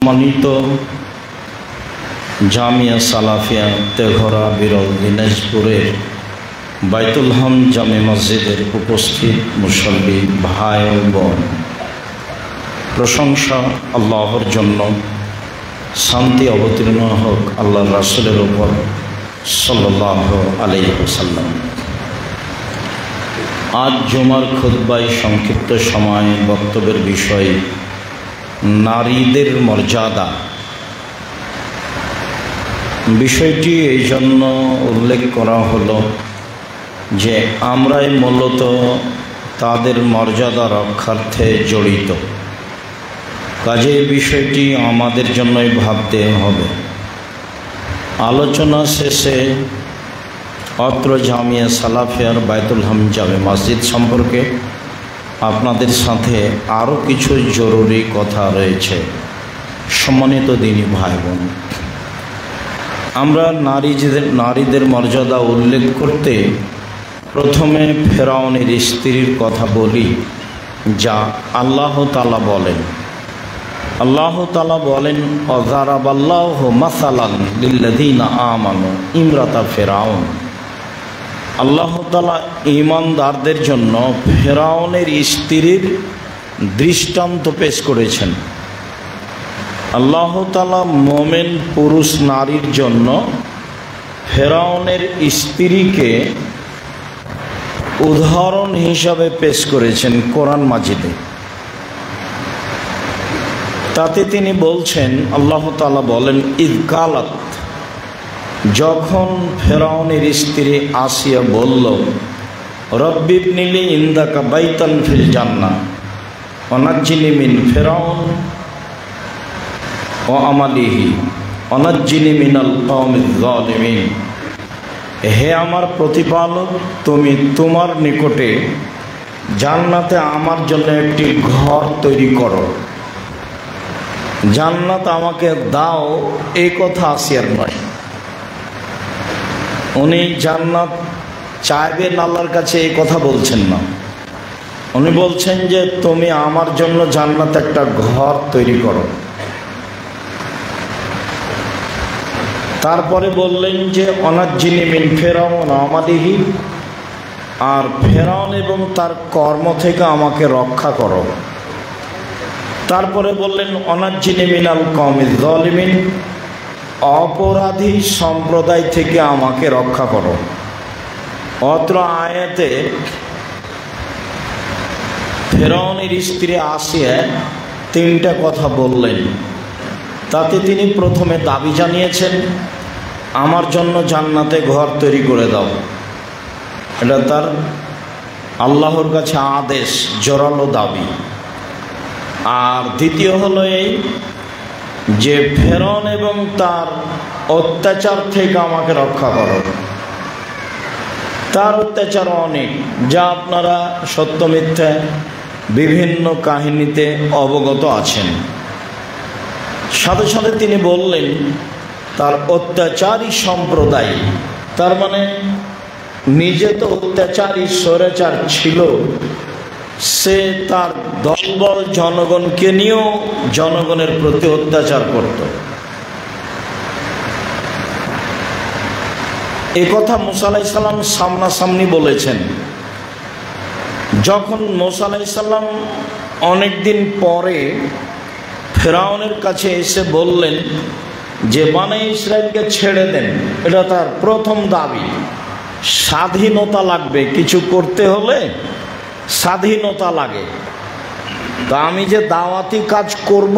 সম্মানিত জামিয়া সালাফিয়া তেঘরা বিরল দিনাজপুরের বাইতুল হাম জামে মসজিদের উপস্থিত মুসল্লি ভাই ও বোন, প্রশংসা আল্লাহর জন্য, শান্তি অবতীর্ণ হোক আল্লাহর রাসূলের উপর সাল্লাল্লাহু আলাইহি ওয়াসাল্লাম। আজ জুমার খুতবায় সংক্ষিপ্ত সময় বক্তব্যের বিষয় নারীদের মর্যাদা। বিষয়টি এই জন্য উল্লেখ করা হলো যে আমরাই মূলত তাদের মর্যাদা রক্ষার্থে জড়িত, কাজে এই বিষয়টি আমাদের জন্যই ভাবতে হবে। আলোচনা শেষে অত্র জামিয়া সালাফিয়ার বাইতুল হাম জামে মসজিদ সম্পর্কে আপনাদের সাথে আরও কিছু জরুরি কথা রয়েছে। সম্মানিত দিনী ভাই বোন, আমরা নারীদের মর্যাদা উল্লেখ করতে প্রথমে ফেরাউনের স্ত্রীর কথা বলি, যা আল্লাহ তাআলা বলেন। আল্লাহ তাআলা বলেন, অযারাবাল্লাহু মাসালান লিল্লাযীনা আমানু ইমরাতা ফিরআউন। আল্লাহ তাআলা ঈমানদারদের জন্য ফেরাউনের স্ত্রীর দৃষ্টান্ত পেশ করেছেন। আল্লাহ তাআলা মোমেন পুরুষ নারীর জন্য ফেরাউনের স্ত্রীকে উদাহরণ হিসাবে পেশ করেছেন কোরআন মাজিদে। তাতে তিনি বলছেন, আল্লাহ তাআলা বলেন, ইয কালাত, যখন ফেরাউনের স্ত্রী আসিয়া বলল, রব্বিবনিলি ইনদাকা বাইতান ফিল জান্নাহ ওয়া নাজ্জিনি মিন ফিরআউন ওয়া আমালিহি ওয়া নাজ্জিনি মিনাল কওমিজ যালিমিন। হে আমার প্রতিপালক, তুমি তোমার নিকটে জান্নাতে আমার জন্য একটি ঘর তৈরি করো, জান্নাত আমাকে দাও, এই কথা আসিয়ার নয়। উনি জান্নাত চাইবেন আল্লাহর কাছে, এই কথা বলছেন না। উনি বলছেন যে তুমি আমার জন্য জান্নাত একটা ঘর তৈরি করো। তারপরে বললেন যে অনাজ্জিনি মিন ফিরআউন আমালিহি, আর ফেরাউন এবং তার কর্ম থেকে আমাকে রক্ষা করো। তারপরে বললেন অনাজ্জিনি মিনাল কওমিজ যালিমিন, অপরাধী সম্প্রদায় থেকে আমাকে রক্ষা করো। অত্র আয়াতে ফেরাউনের স্ত্রী আসিয়া তিনটা কথা বললেন। তাতে তিনি প্রথমে দাবি জানিয়েছেন, আমার জন্য জান্নাতে ঘর তৈরি করে দাও। এটা তার আল্লাহর কাছে আদেশ, জোরালো দাবি। আর দ্বিতীয় হলো এই যে ফেরাউন এবং তার অত্যাচার থেকে আমাকে রক্ষা করো। তার অত্যাচার অনেক, যা আপনারা সত্য মিথ্যা বিভিন্ন কাহিনীতে অবগত আছেন। সাথে সাথে তিনি বললেন তার অত্যাচারী সম্প্রদায়, তার মানে নিজে তো অত্যাচারী স্বৈরাচার ছিল, সে তার দলবল জনগণকে নিয়েও জনগণের প্রতি অত্যাচার করত। এ কথা মুসা আলাইহিস সালাম সামনাসামনি বলেছেন। যখন মুসা আলাইহিস সালাম অনেকদিন পরে ফেরাউনের কাছে এসে বললেন যে বনী ইসরাইলকে ছেড়ে দেন, এটা তার প্রথম দাবি। স্বাধীনতা লাগবে, কিছু করতে হলে স্বাধীনতা লাগে। তা আমি যে দাওয়াতি কাজ করব,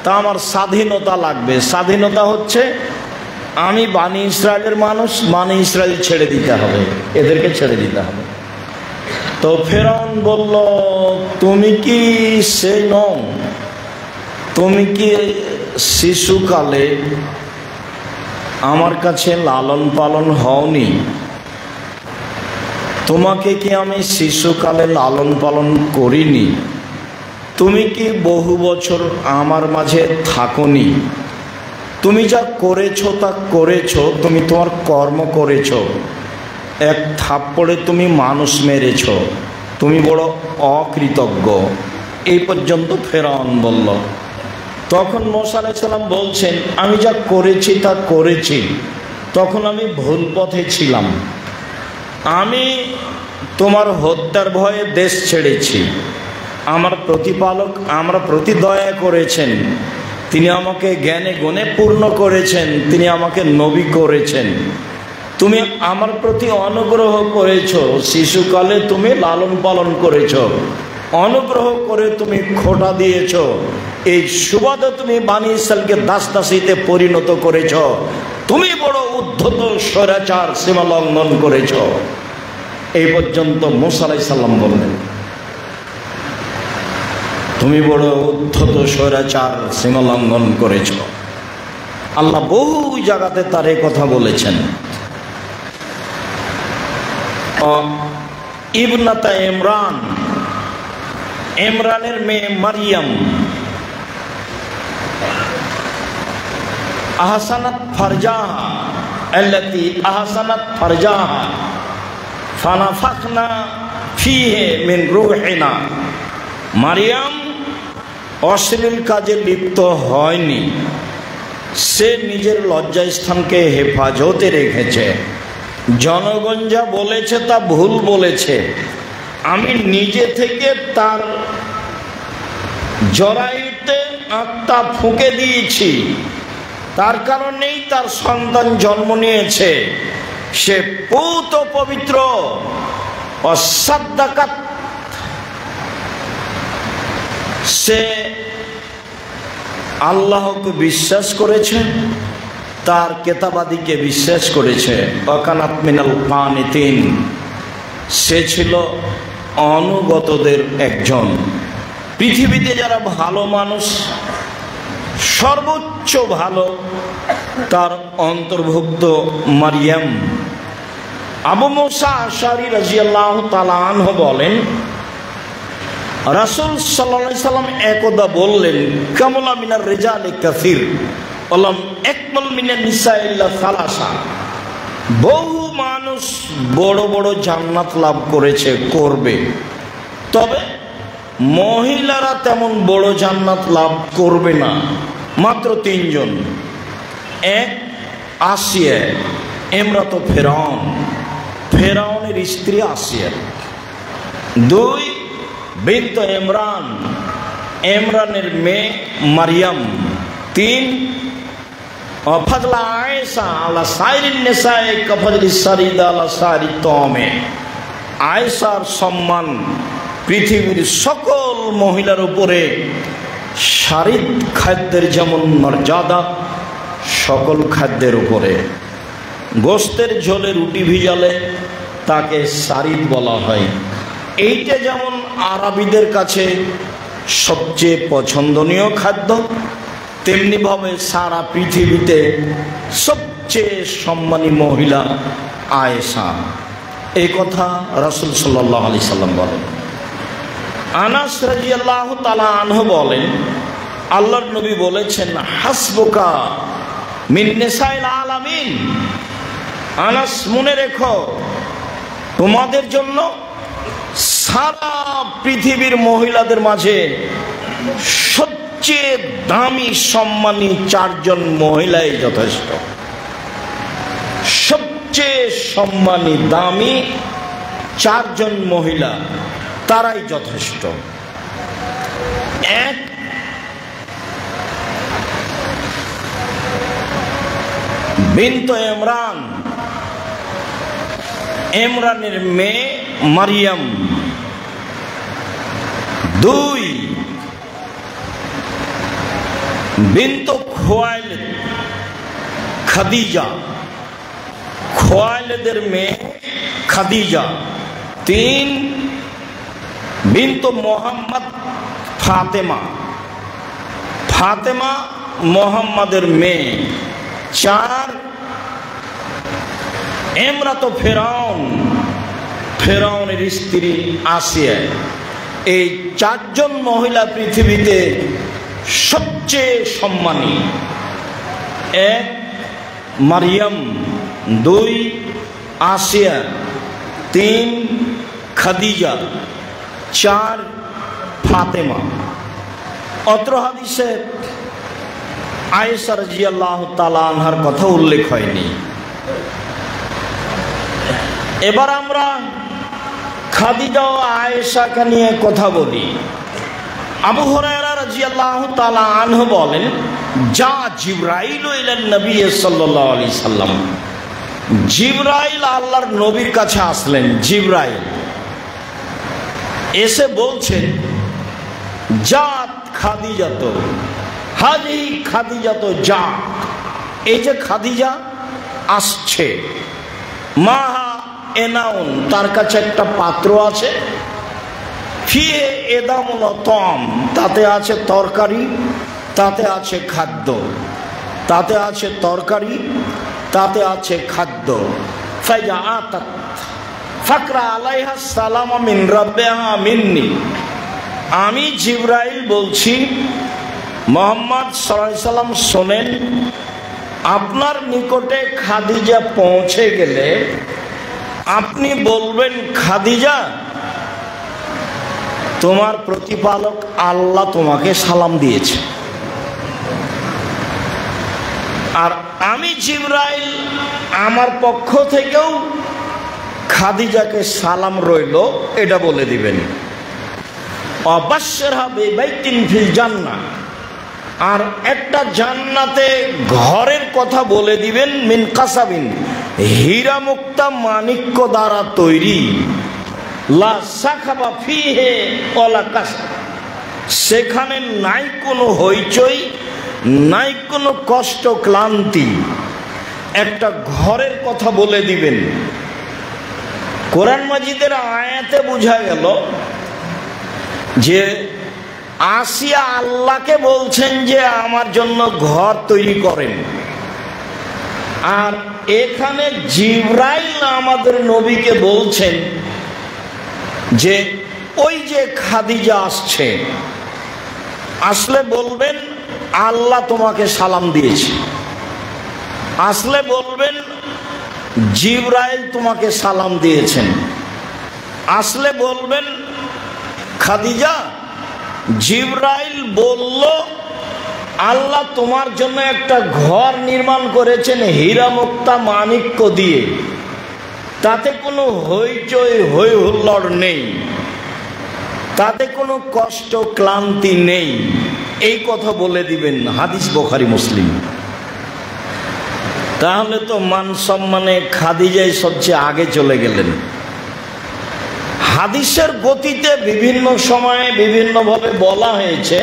তা আমার স্বাধীনতা লাগবে। স্বাধীনতা হচ্ছে আমি বনী ইসরাইলের মানুষ, বনী ইসরাইল ছেড়ে দিতে হবে, এদেরকে ছেড়ে দিতে হবে। তো ফেরাউন বলল, তুমি কি সে নও? তুমি কি শিশুকালে আমার কাছে লালন পালন হওনি? তোমাকে কি আমি শিশুকালে লালন পালন করিনি? তুমি কি বহু বছর আমার মাঝে থাকোনি? তুমি যা করেছো তা করেছো, তুমি তোমার কর্ম করেছো। এক থাপ্পড়ে তুমি মানুষ মেরেছো, তুমি বড় অকৃতজ্ঞ। এই পর্যন্ত ফেরাউন বলল। তখন মুসা আলাইহিস সালাম বলছেন, আমি যা করেছি তা করেছি, তখন আমি ভুল পথে ছিলাম, আমি তোমার হত্যার ভয়ে দেশ ছেড়েছি। আমার প্রতিপালক আমার প্রতি দয়া করেছেন, তিনি আমাকে জ্ঞানে গুণে পূর্ণ করেছেন, তিনি আমাকে নবী করেছেন। তুমি আমার প্রতি অনুগ্রহ করেছ, শিশুকালে তুমি লালন পালন করেছ, অনুগ্রহ করে তুমি খোঁটা দিয়েছ, এই সুবাদে তুমি বনী ইসরাইলকে দাস দাসীতে পরিণত করেছ, তুমি বড় উদ্ধত স্বৈরাচার সীমা লঙ্ঘন করেছ। এই পর্যন্ত মুসা আলাইহিস সালাম বললেন, তুমি বড় উদ্ধত স্বৈরাচার সীমা লঙ্ঘন করেছ। আল্লাহ বহু জায়গাতে তার এই কথা বলেছেন। ইবনাতা ইমরান, ইমরানের মেয়ে মারিয়াম, আহসানাত ফারজাহা আল্লাতী আহসানাত ফারজাহা ফানাফাখনা ফীহি মিন রূহিনা। মারিয়াম অশ্লীল কাজে লিপ্ত হয়নি, সে নিজের লজ্জাস্থানকে হেফাজতে রেখেছে। জনগণ যা বলেছে তা ভুল বলেছে, আমি নিজে থেকে তার জরায়ুতে আত্মা ফুঁকে দিয়েছি, তার কারণেই তার সন্তান জন্ম নিয়েছে। সে পূত পবিত্র, অসাদ্দাকাত, সে আল্লাহকে বিশ্বাস করেছে, তার কেতাবাদিকে বিশ্বাস করেছে। ওয়াকানাত মিনাল কানিতিন, সে ছিল অনুগতদের একজন। পৃথিবীতে যারা ভালো মানুষ, সর্বোচ্চ ভালো, তার অন্তর্ভুক্ত মারিয়াম। আবু মুসা আশআরী রাদিয়াল্লাহু তাআলা আনহু বলেন, রাসূল সাল্লাল্লাহু আলাইহি সাল্লাম একদা বললেন, কামলা মিনার রিজালি কাসীর ওয়ালাম আকমাল মিনান নিসা ইল্লা সালাসা। বহু মানুষ বড় বড় জান্নাত লাভ করেছে, করবে, তবে মহিলারা তেমন বড় জান্নাত লাভ করবে না, মাত্র তিনজন। এক, আসিয়া ইমরাত ফিরআউন, ফিরআউনের স্ত্রী আসিয়া। দুই, বিনত ইমরান, ইমরানের মেয়ে মারিয়াম। তিন, ফাদলা আয়েশা আলা সাইরিন নিসায়ে কাফাদলি সারিদা আলা সারি তমে। আয়েশার সম্মান পৃথিবীর সকল মহিলার উপরে সারিদ খাদ্যের যেমন মর্যাদা, সকল খাদ্যের উপরে। গোস্তের ঝোলে রুটি ভিজালে তাকে সারিদ বলা হয়। এইটা যেমন আরবিদের কাছে সবচেয়ে পছন্দনীয় খাদ্য, তেমনিভাবে সারা পৃথিবীতে সবচেয়ে সম্মানী মহিলা আয়েশা। এই কথা রাসূল সাল্লাল্লাহু আলাইহি সাল্লাম বলেন। আনাস রাদিয়াল্লাহু তাআলা আনহু বলেন, আল্লাহর নবী বলেছেন, হাসবুকা মিন নিসাইল আলামিন। আনাস, মনে রেখো, তোমাদের জন্য সারা পৃথিবীর মহিলাদের মাঝে সবচেয়ে দামি সম্মানী চারজন মহিলাই যথেষ্ট। সবচেয়ে সম্মানী দামি চারজন মহিলা, তারাই যথেষ্ট। এক, বিনত ইমরান, ইমরানের মেয়ে মারিয়াম। দুই, বিনত খুয়াইলিদ, খাদিজা, খুয়াইলিদের মেয়ে খাদিজা। তিন, বিনত মোহাম্মদ ফাতেমা, ফাতেমা মোহাম্মদের মেয়ে। চার, ইমরাত ফিরআউন, ফিরআউনের স্ত্রী আসিয়া। এই চারজন মহিলা পৃথিবীতে সবচেয়ে সম্মানী। এক, মারিয়াম। দুই, আসিয়া। তিন, খাদিজা। চার, ফাতেমা। অত্র হাদিসে আয়েশা রাদিয়াল্লাহু তাআলা আনহার কথা উল্লেখ হয়নি। এবার আমরা খাদিজা ও আয়েশাকে নিয়ে কথা বলি। আবু হুরায়রা রাদিয়াল্লাহু তাআলা আনহু বলেন, যা জিবরাইল ইলান নবী সাল্লাল্লাহু আলাইহি সাল্লাম, জিবরাইল আল্লাহর নবীর কাছে আসলেন। জিবরাইল এসে বলছেন, জাত খাদিজাত, হাজি খাদিজাত জাত, এই যে খাদিজা আসছে, মাহা এনাউন, তার কাছে একটা পাত্র আছে, ফিয়ে এদামুল তম, তাতে আছে তরকারি, তাতে আছে খাদ্য, তাতে আছে তরকারি, তাতে আছে খাদ্য। ফাইজা আতাত ফাকরা আলাইহা সালাম মিন রাব্বিহা মিন্নি, আমি জিবরাইল বলছি, মুহাম্মদ সাল্লাল্লাহু আলাইহি সাল্লাম শোনেন, আপনার নিকটে খাদিজা পৌঁছে গেলে আপনি বলবেন, খাদিজা তোমার প্রতিপালক আল্লাহ তোমাকে সালাম দিয়েছে। আর আমি জিবরাইল আমার পক্ষ থেকেও খাদিজাকে সালাম রইল, এটা বলে দিবেন। অবাশ্যরহা বিবাইতিন ফিল জান্নাহ, আর একটা জান্নাতে ঘরের কথা বলে দিবেন, মিন কাসাবিন, হীরা মুক্তা মাণিক্য দ্বারা তৈরি, লা সাখাবা ফিহে ওয়ালা কাস, সেখানে নাই কোনো হইচই, নাই কোনো কষ্ট ক্লান্তি, একটা ঘরের কথা বলে দিবেন। কোরআন মাজিদের আয়াতে বোঝা গেল যে আসিয়া আল্লাহকে বলছেন যে আমার জন্য ঘর তৈরি করেন, আর এখানে জিবরাইল আমাদের নবীকে বলছেন যে ওই যে খাদিজা আসছে, আসলে বলবেন আল্লাহ তোমাকে সালাম দিয়েছে, আসলে বলবেন জিবরাইল তোমাকে সালাম দিয়েছেন, আসলে বলবেন খাদিজা জিবরাইল বলল আল্লাহ তোমার জন্য একটা ঘর নির্মাণ করেছেন হীরা মুক্তা মাণিক্য দিয়ে, তাতে কোনো হইচই হই হুল্লোড় নেই, তাতে কোনো কষ্ট ক্লান্তি নেই, এই কথা বলে দিবেন। হাদিস বুখারী মুসলিম। তাহলে তো মান সম্মানে খাদিজাই সবচেয়ে আগে চলে গেলেন। হাদিসের গতিতে বিভিন্ন সময়ে বিভিন্নভাবে বলা হয়েছে,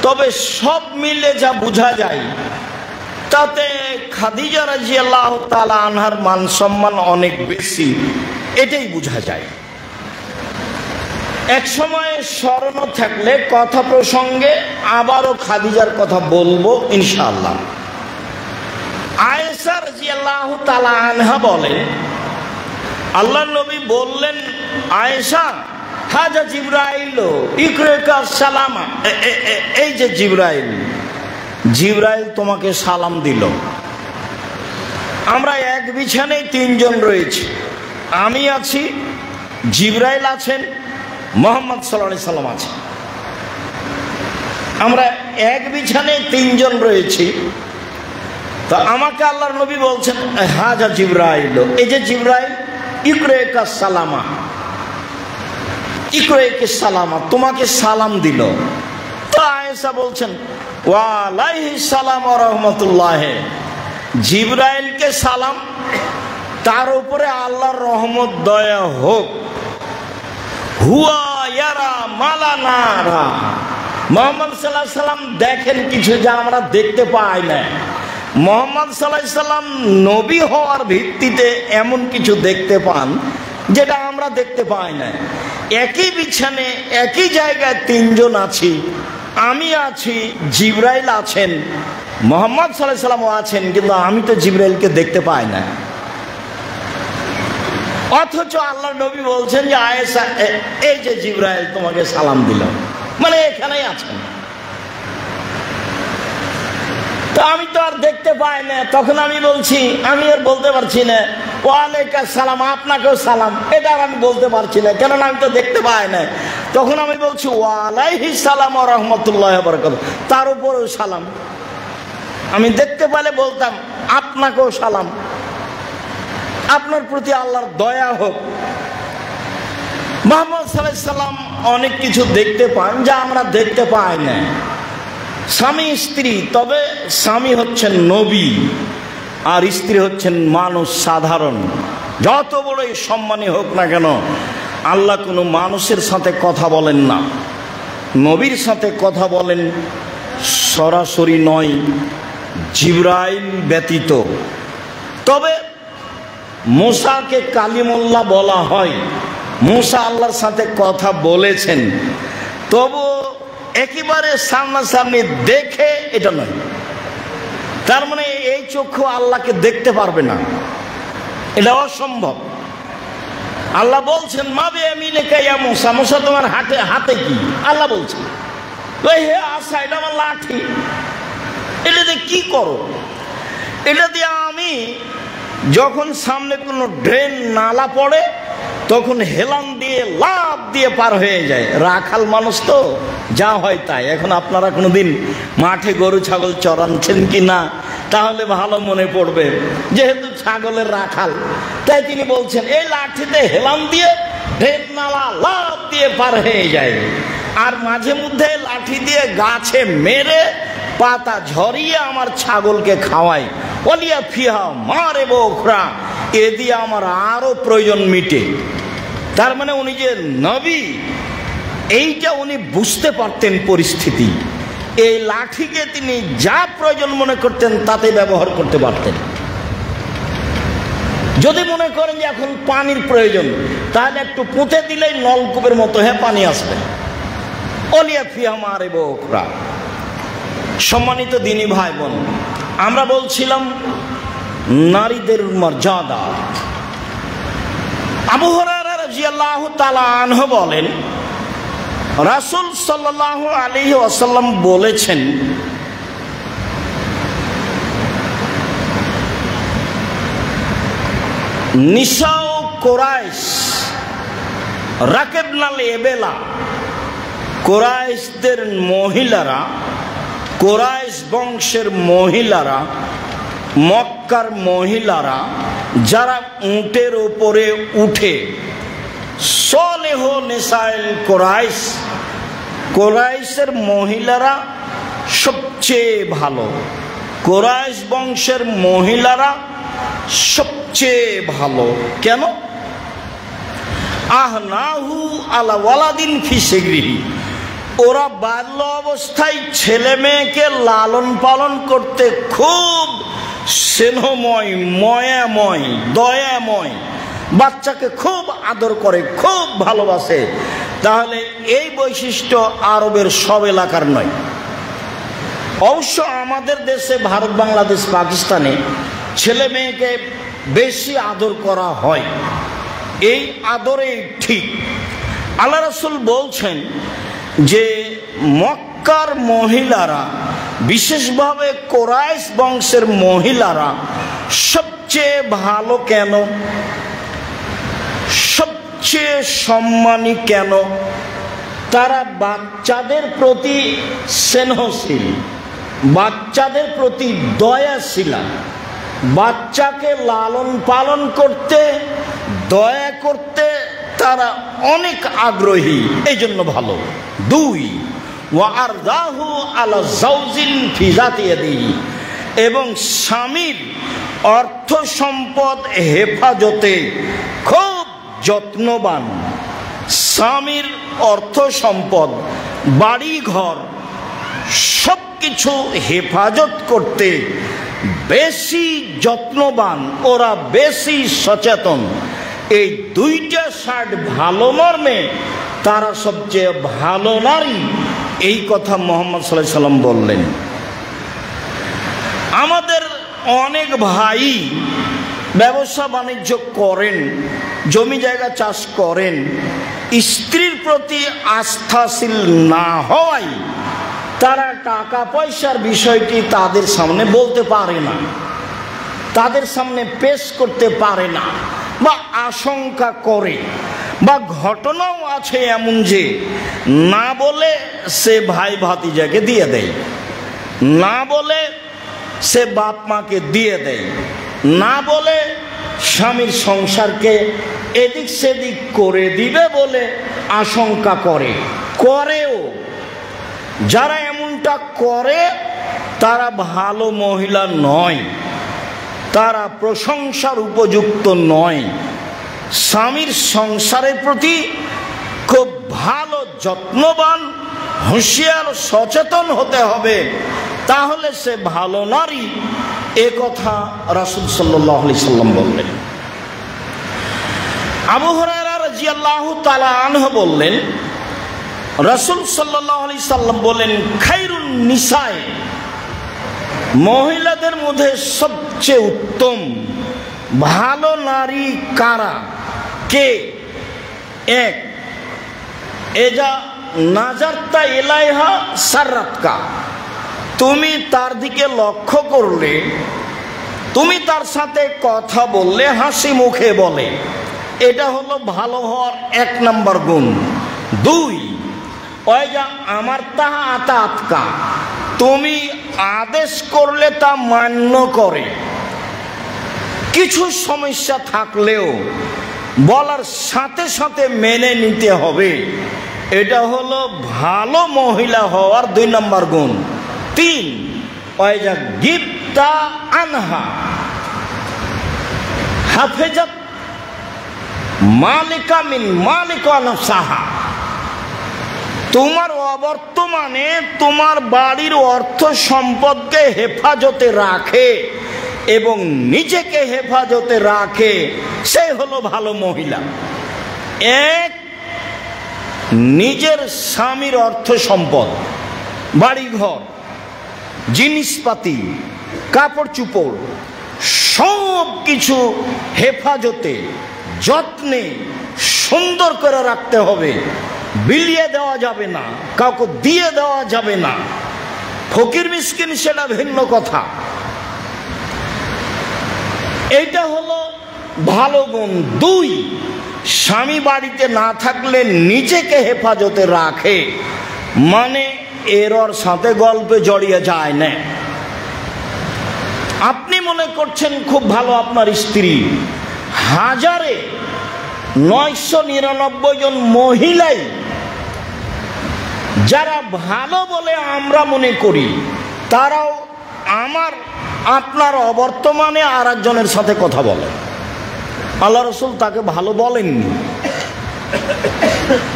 তবে সব মিলে যা বোঝা যায় তাতে খাদিজা রাদিয়াল্লাহু তাআলা আনহার মান সম্মান অনেক বেশি, এটাই বোঝা যায়। এক সময় স্মরণ থাকলে কথা প্রসঙ্গে আবারও খাদিজার কথা বলবো ইনশাআল্লাহ। আয়েশা রাদিয়াল্লাহু তাআলা আনহা বলেন, আল্লাহর নবী বললেন, আয়েশা হাজা জিবরাইল ইকরাকা সালামা, এই যে জিবরাইল, জিবরাইল তোমাকে সালাম দিল। আমরা এক বিছানায় তিনজন রয়েছি, আমি আছি, জিবরাইল আছেন, মুহাম্মদ সাল্লাল্লাহু আলাইহি সাল্লাম আছেন, আমরা এক বিছানায় তিনজন রয়েছি। তো আমাকে আল্লাহর নবী বলছেন, হাজা জিবরাইল, এই যে জিবরাইল ইকরাকা সালামা, ইকরাকা সালামা, তোমাকে সালাম দিল। তো আয়েশা বলছেন, ওয়া আলাইহিস সালাম ওয়া রাহমাতুল্লাহ, জিবরাইলকে সালাম, তার উপরে আল্লাহর রহমত দয়া হোক। হুয়া ইয়ারা মালানারা, মুহাম্মদ সাল্লাল্লাহু আলাইহি সাল্লাম দেখেন কিছু যা আমরা দেখতে পাই না। মুহাম্মদ সাল্লাল্লাহু আলাইহি সাল্লাম নবী হওয়ার ভিত্তিতে এমন কিছু দেখতে পান যেটা আমরা দেখতে পাই না। একই বিছানে একই জায়গায় তিনজন আছি, আমি আছি, জিবরাইল আছেন, মুহাম্মদ সাল্লাল্লাহু আলাইহি সাল্লামও আছেন, কিন্তু আমি তো জিবরাইলকে দেখতে পাই না। অথচ আল্লাহর নবী বলছেন যে আয়েশা, এই যে জিবরাইল তোমাকে সালাম দিল, মানে এখানেই আছেন। তো আমি তো আর দেখতে পাই না, তখন আমি বলছি, আমি আর বলতে পারছি না ওয়ালাইকুম সালাম, আপনাকেও সালাম, এটা আর আমি বলতে পারছি না, কেননা আমি তো দেখতে পাই না। তখন আমি বলছি ওয়ালাইহিস সালাম ওয়া রাহমাতুল্লাহি ওয়া বারাকাতুহু, তার উপরেও সালাম। আমি দেখতে পেলে বলতাম আপনাকেও সালাম, আপনার প্রতি আল্লাহর দয়া হোক। মুহাম্মদ সাল্লাল্লাহু আলাইহি সাল্লাম অনেক কিছু দেখতে পান যা আমরা দেখতে পাই না। স্বামী স্ত্রী, তবে স্বামী হচ্ছেন নবী আর স্ত্রী হচ্ছেন মানুষ সাধারণ। যত বড়ই সম্মানী হোক না কেন, আল্লাহ কোনো মানুষের সাথে কথা বলেন না, নবীর সাথে কথা বলেন সরাসরি নয়, জিবরাইল ব্যতীত। তবে মুসাকে কালিমুল্লাহ বলা হয়, মুসা আল্লাহর সাথে কথা বলেছেন, তবু একেবারে সামনাসামনি দেখে এটা নয়। তার মানে এই চক্ষু আল্লাহকে দেখতে পারবে না, এটা অসম্ভব। আল্লাহ বলছেন মাবে আমিনেকা ইয়া মুসা, মুসা তোমার হাতে কি? আল্লাহ বলছেন ওই হে আশা, এটা আমার লাঠি, এটা দিয়ে কি করো? এটা দিয়ে আমি যখন সামনে কোনো ড্রেন নালা পড়ে তখন হেলান দিয়ে লাফ দিয়ে পার হয়ে যায়। রাখাল মানুষ তো যা হয় তাই। এখন আপনারা কোনোদিন মাঠে গরু ছাগল চড়াচ্ছেন কি না তাহলে ভালো মনে পড়বে, যেহেতু ছাগলের রাখাল তাই তিনি বলছেন এই লাঠিতে হেলান দিয়ে ড্রেন নালা লাফ দিয়ে পার হয়ে যায়। আর মাঝে মধ্যে লাঠি দিয়ে গাছে মেরে পাতা ঝরিয়ে আমার ছাগলকে খাওয়াই, ওলিয়া ফিহা মারে বোখরা, এ দিয়ে আমার আরো প্রয়োজন মিটে। তার মানে উনি যে নবী এইটা উনি বুঝতে পারতেন পরিস্থিতি। এই লাঠিকে তিনি যা প্রয়োজন মনে করতেন তাতে ব্যবহার করতে পারতেন। যদি মনে করেন যে এখন পানির প্রয়োজন, তাহলে একটু পুঁতে দিলেই নলকূপের মতো পানি আসবে। ওলিয়া ফিহা মারে বোখরা। সম্মানিত দিনী ভাই বোন, আমরা বলছিলাম নারীদের মর্যাদা। আবু হুরায়রা রাদিয়াল্লাহু তাআলা আনহু বলেন রাসূল সাল্লাল্লাহু আলাইহি ওয়াসাল্লাম বলেছেন, নিসাউ কুরাইশ রাকেবনাল এবেলা, কুরাইশদের মহিলারা, কুরাইশ বংশের মহিলারা, মক্কার মহিলারা যারা উটের উপরে উঠে, সলেহ নিসাইল কুরাইশ, কুরাইশের মহিলারা সবচেয়ে ভালো, কুরাইশ বংশের মহিলারা সবচেয়ে ভালো। কেন? আহনাহু আলা ওয়ালাদিন ফি সিগরিহি, ওরা বাল্য অবস্থায় ছেলে মেয়েকে লালন পালন করতে খুব স্নেহময়, ময়াময়, দয়াময়, বাচ্চাকে খুব আদর করে, খুব ভালোবাসে। তাহলে এই বৈশিষ্ট্য আরবের সব এলাকার নয়। অবশ্য আমাদের দেশে, ভারত, বাংলাদেশ, পাকিস্তানে ছেলে মেয়েকে বেশি আদর করা হয়, এই আদরেই ঠিক। আল্লাহ রাসূল বলছেন যে মক্কার মহিলারা, বিশেষভাবে কুরাইশ বংশের মহিলারা সবচেয়ে ভালো। কেন? সবচেয়ে সম্মানী কেন? তারা বাচ্চাদের প্রতি স্নেহশীল, বাচ্চাদের প্রতি দয়াশীলা, বাচ্চাকে লালন পালন করতে, দয়া করতে তারা অনেক আগ্রহী, এই জন্য ভালো। দুই, ওয়ারদাহু আলা যাওজিন ফি যাতি ইয়াদিহি, এবং স্বামীর অর্থ সম্পদ হেফাজতে খুব যত্নবান। স্বামীর অর্থ সম্পদ, বাড়ি ঘর সব কিছু হেফাজত করতে বেশি যত্নবান, ওরা বেশি সচেতন। এই দুইটা সাইড ভালো মর্মে তারা সবচেয়ে ভালো নারী, এই কথা মুহাম্মদ সাল্লাল্লাহু আলাইহি সাল্লাম বললেন। আমাদের অনেক ভাই ব্যবসা বাণিজ্য করেন, জমি জায়গা চাষ করেন, স্ত্রীর প্রতি আস্থাশীল না হওয়ায় তারা টাকা পয়সার বিষয়টি তাদের সামনে বলতে পারে না, তাদের সামনে পেশ করতে পারে না, বা আশঙ্কা করে, বা ঘটনাও আছে এমন যে না বলে সে ভাই ভাতিজাকে দিয়ে দেয়, না বলে সে বাপ মাকে দিয়ে দেয়, না বলে স্বামীর সংসারকে এদিক সেদিক করে দিবে বলে আশঙ্কা করেও। যারা এমনটা করে তারা ভালো মহিলা নয়, তারা প্রশংসার উপযুক্ত নয়। স্বামীর সংসারের প্রতি খুব ভালো যত্নবান, হুঁশিয়ার, সচেতন হতে হবে, তাহলে সে ভালো নারী। এ কথা রাসূল সাল্লাল্লাহু আলাইহি সাল্লাম বললেন। আবু হুরায়রা রাদিয়াল্লাহু তাআলা আনহু বললেন, রাসূল সাল্লাল্লাহু আলাইহি সাল্লাম বলেন, খায়রুন নিসায়ে, মহিলাদের মধ্যে সবচেয়ে উত্তম ভালো নারী কারা? কে? এক, এজা নাজারতা ইলাইহা সাররাতকা, তুমি তার দিকে লক্ষ্য করলে, তুমি তার সাথে কথা বললে হাসি মুখে বলে, এটা হলো ভালো হওয়ার 1 নম্বর গুণ। 2, ওয়াইজা আমার তাহা আতাতকা, তুমি আদেশ করলে তা মান্য করে, কিছু সমস্যা থাকলেও বলার সাথে সাথে মেনে নিতে হবে, এটা হলো ভালো মহিলা হওয়ার 2 নম্বর গুণ। 3, ওয়াইজা গিবতা আনহা হাফেজাত মালিকা মিন মালিকা নাফসাহা, তোমার অবর্তমানে তোমার বাড়ির অর্থ সম্পদকে হেফাজতে রাখে এবং নিজেকে হেফাজতে রাখে, সে হলো ভালো মহিলা। এক, নিজের স্বামীর অর্থ সম্পদ, বাড়িঘর, জিনিসপাতি, কাপড় চোপড় সব কিছু হেফাজতে, যত্নে, সুন্দর করে রাখতে হবে। বিলিয়ে দেওয়া যাবে না, কাউকে দিয়ে দেওয়া যাবে না। ফকির মিসকিন সেটা ভিন্ন কথা। এইটা হলো ভালো গুণ। 2, স্বামী বাড়িতে না থাকলে নিজেকে হেফাজতে রাখে, মানে এরর সাথে গল্পে জড়িয়ে যায় না। আপনি মনে করছেন খুব ভালো আপনার স্ত্রী, 999 জন মহিলাই যারা ভালো বলে আমরা মনে করি, তারাও আপনার অবর্তমানে আর একজনের সাথে কথা বলে। আল্লাহ রাসূল তাকে ভালো বলেননি,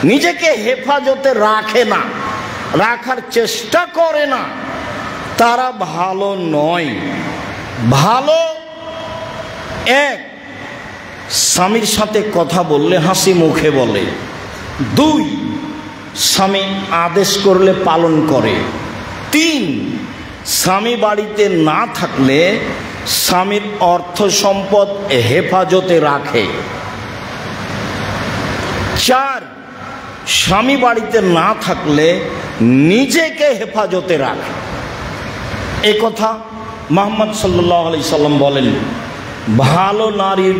নিজেকে হেফাজতে রাখে না, রাখার চেষ্টা করে না, তারা ভালো নয়। ভালো এক, স্বামীর সাথে কথা বললে হাসি মুখে বলে। 2, স্বামী আদেশ করলে পালন করে। 3, স্বামী বাড়িতে না থাকলে স্বামীর অর্থ সম্পদ হেফাজতে রাখে। 4, স্বামী বাড়িতে না থাকলে নিজেকে হেফাজতে রাখে। এ কথা মুহাম্মদ সাল্লাল্লাহু আলাইহি সাল্লাম বলেন ভালো নারীর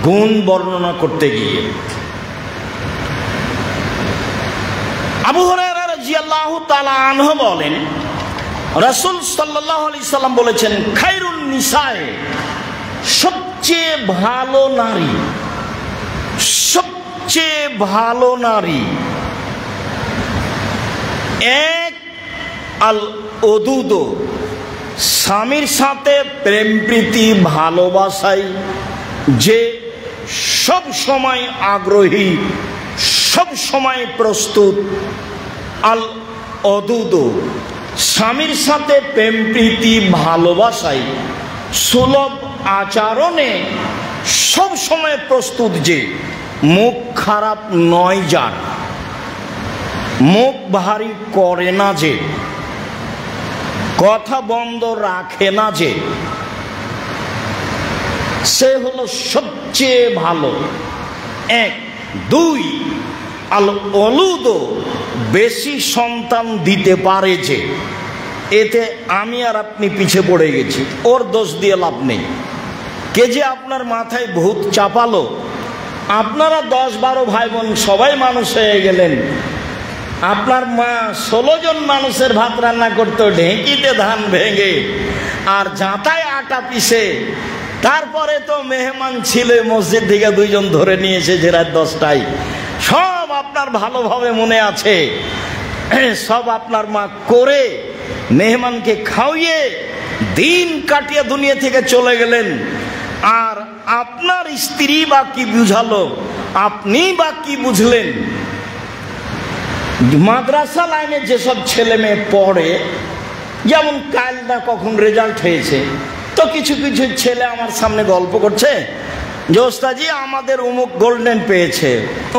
গুণ বর্ণনা করতে গিয়ে। আবু হুরায়রা রাদিয়াল্লাহু তাআলা আনহু বলেন, রাসূল সাল্লাল্লাহু আলাইহি সাল্লাম বলেছেন, খায়রুন নিসায়ে, সবচেয়ে ভালো নারী, সবচেয়ে ভালো নারী। 1, আল ওদুদ, স্বামীর সাথে প্রেম প্রীতি ভালোবাসায় যে সব সময় আগ্রহী, সব সময় প্রস্তুত। আল ওদুদ, স্বামীর সাথে প্রেম প্রীতি ভালোবাসায় সুলভ আচরণে সব সময় প্রস্তুত, যে মুখ খারাপ নয়, যার মুখ ভারী করে না, যে কথা বন্ধ রাখে না, যে সে হলো সবচেয়ে ভালো। 1, 2, আল ওলুদ, বেশি সন্তান দিতে পারে, যে এতে আমি আর আপনি পিছে পড়ে গেছি, ওর দোষ দিয়ে লাভ নেই। কে যে আপনার মাথায় ভূত চাপালো, আপনারা 10-12 ভাই বোন সবাই মানুষ হয়ে গেলেন, আপনার মা 16 জন মানুষের ভাত রান্না করতো ঢেঁকিতে ধান ভেঙে, আর যাতায় আটা পিসে। তারপরে তো মেহমান ছিল মসজিদ থেকে 2 জন ধরে নিয়ে এসেছে রাত 10টায়। সব আপনার ভালোভাবে মনে আছে, সব আপনার মা করে মেহমানকে খাওয়িয়ে দিন কাটিয়ে দুনিয়া থেকে চলে গেলেন। আর আপনার স্ত্রী বা কি বুঝালো, আপনি বা কি বুঝলেন? মাদ্রাসা লাইনে যেসব ছেলে মেয়ে পড়ে, যেমন কাল না কখন রেজাল্ট হয়েছে, তো কিছু কিছু ছেলে আমার সামনে গল্প করছে যে ওস্তাদজি আমাদের অমুক গোল্ডেন পেয়েছে,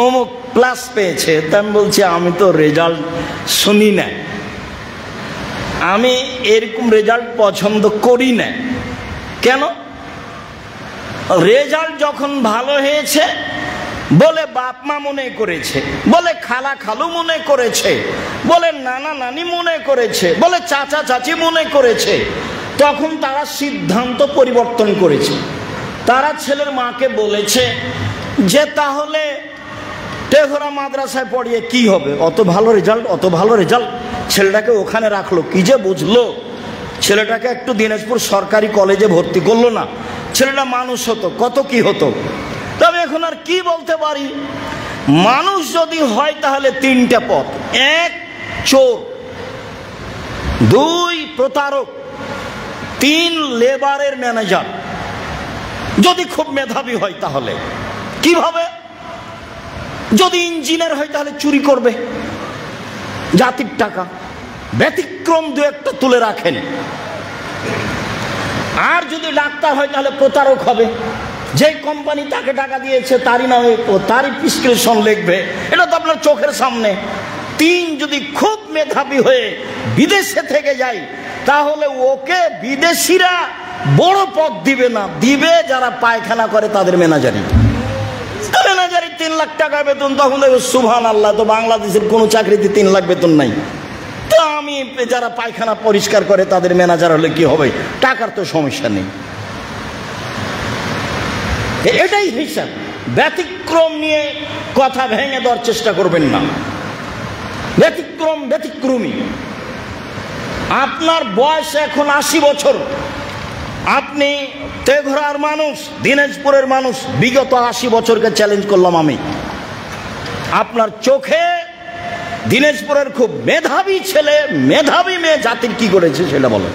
অমুক প্লাস পেয়েছে। তা আমি বলছি আমি তো রেজাল্ট শুনি না, আমি এরকম রেজাল্ট পছন্দ করি না। কেন? রেজাল্ট যখন ভালো হয়েছে বলে বাপ মা মনে করেছে, বলে খালা খালু মনে করেছে, বলে নানা নানি মনে করেছে, বলে চাচা চাচি মনে করেছে, তখন তারা সিদ্ধান্ত পরিবর্তন করেছে। তারা ছেলের মাকে বলেছে যে তাহলে টেঘরা মাদ্রাসায় পড়িয়ে কি হবে, অত ভালো রেজাল্ট, অত ভালো রেজাল্ট, ছেলেটাকে ওখানে রাখলো কি যে বুঝলো, ছেলেটাকে একটু দিনাজপুর সরকারি কলেজে ভর্তি করলো না, ছেলেটা মানুষ হতো, কত কি হতো। তবে এখন আর কি বলতে পারি, মানুষ যদি হয় তাহলে 3টে পথ: 1 চোর, 2 প্রতারক, 3 লেবারের ম্যানেজার। যদি খুব মেধাবী হয় তাহলে কিভাবে? যদি ইঞ্জিনিয়ার হয় তাহলে চুরি করবে জাতির টাকা, ব্যতিক্রম 2-1টা তুলে রাখেন। আর যদি ডাক্তার হয় তাহলে প্রতারক হবে, যে কোম্পানি তাকে টাকা দিয়েছে তারই নামে তারই প্রেসক্রিপশন লিখবে, এটা তো আপনার চোখের সামনে। 3 যদি খুব মেধাবী হয়ে বিদেশে থেকে যায় তাহলে ওকে বিদেশিরা বড় পদ দিবে না, দিবে যারা পায়খানা করে তাদের ম্যানেজারি। ম্যানেজারি 3 লাখ টাকা বেতন, তখন দেখো সুবহানাল্লাহ, তো বাংলাদেশের কোনো চাকরিতে 3 লাখ বেতন নাই, তো আমি যারা পায়খানা পরিষ্কার করে তাদের ম্যানেজার হলে কি হবে? টাকার তো সমস্যা নেই। এটাই হিসাব। ব্যতিক্রম নিয়ে কথা ভেঙে দেওয়ার চেষ্টা করবেন না। ব্যতিক্রম ব্যতিক্রমী। আপনার বয়স এখন 80 বছর, আপনি তেঘরার মানুষ, দিনাজপুরের মানুষ, বিগত 80 বছরকে চ্যালেঞ্জ করলাম আমি। আপনার চোখে দিনাজপুরের খুব মেধাবী ছেলে, মেধাবী মেয়ে জাতির কি করেছে সেটা বলেন,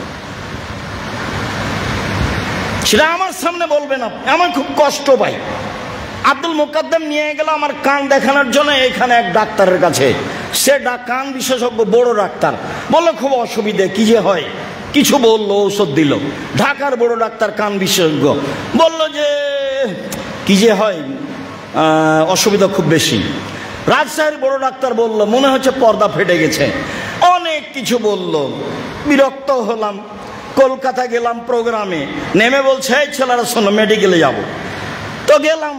সেটা আমার সামনে বলবেন। আমার খুব কষ্ট পাই। আব্দুল মুকাদ্দম নিয়ে গেল আমার কান দেখানোর জন্য এখানে এক ডাক্তারের কাছে। সে কান বিশেষজ্ঞ, বড় ডাক্তার। বললো খুব অসুবিধে, কি যে হয়, কিছু বললো, ঔষধ দিল। ঢাকার বড় ডাক্তার, কান বিশেষজ্ঞ, বলল যে কি যে হয়, অসুবিধা খুব বেশি। রাজশাহীর বড় ডাক্তার বলল মনে হচ্ছে পর্দা ফেটে গেছে, অনেক কিছু বলল। বিরক্ত হলাম। কলকাতা গেলাম প্রোগ্রামে, নেমে বলছে এই ছেলেরা শোনো মেডিকেলে যাব। তো গেলাম,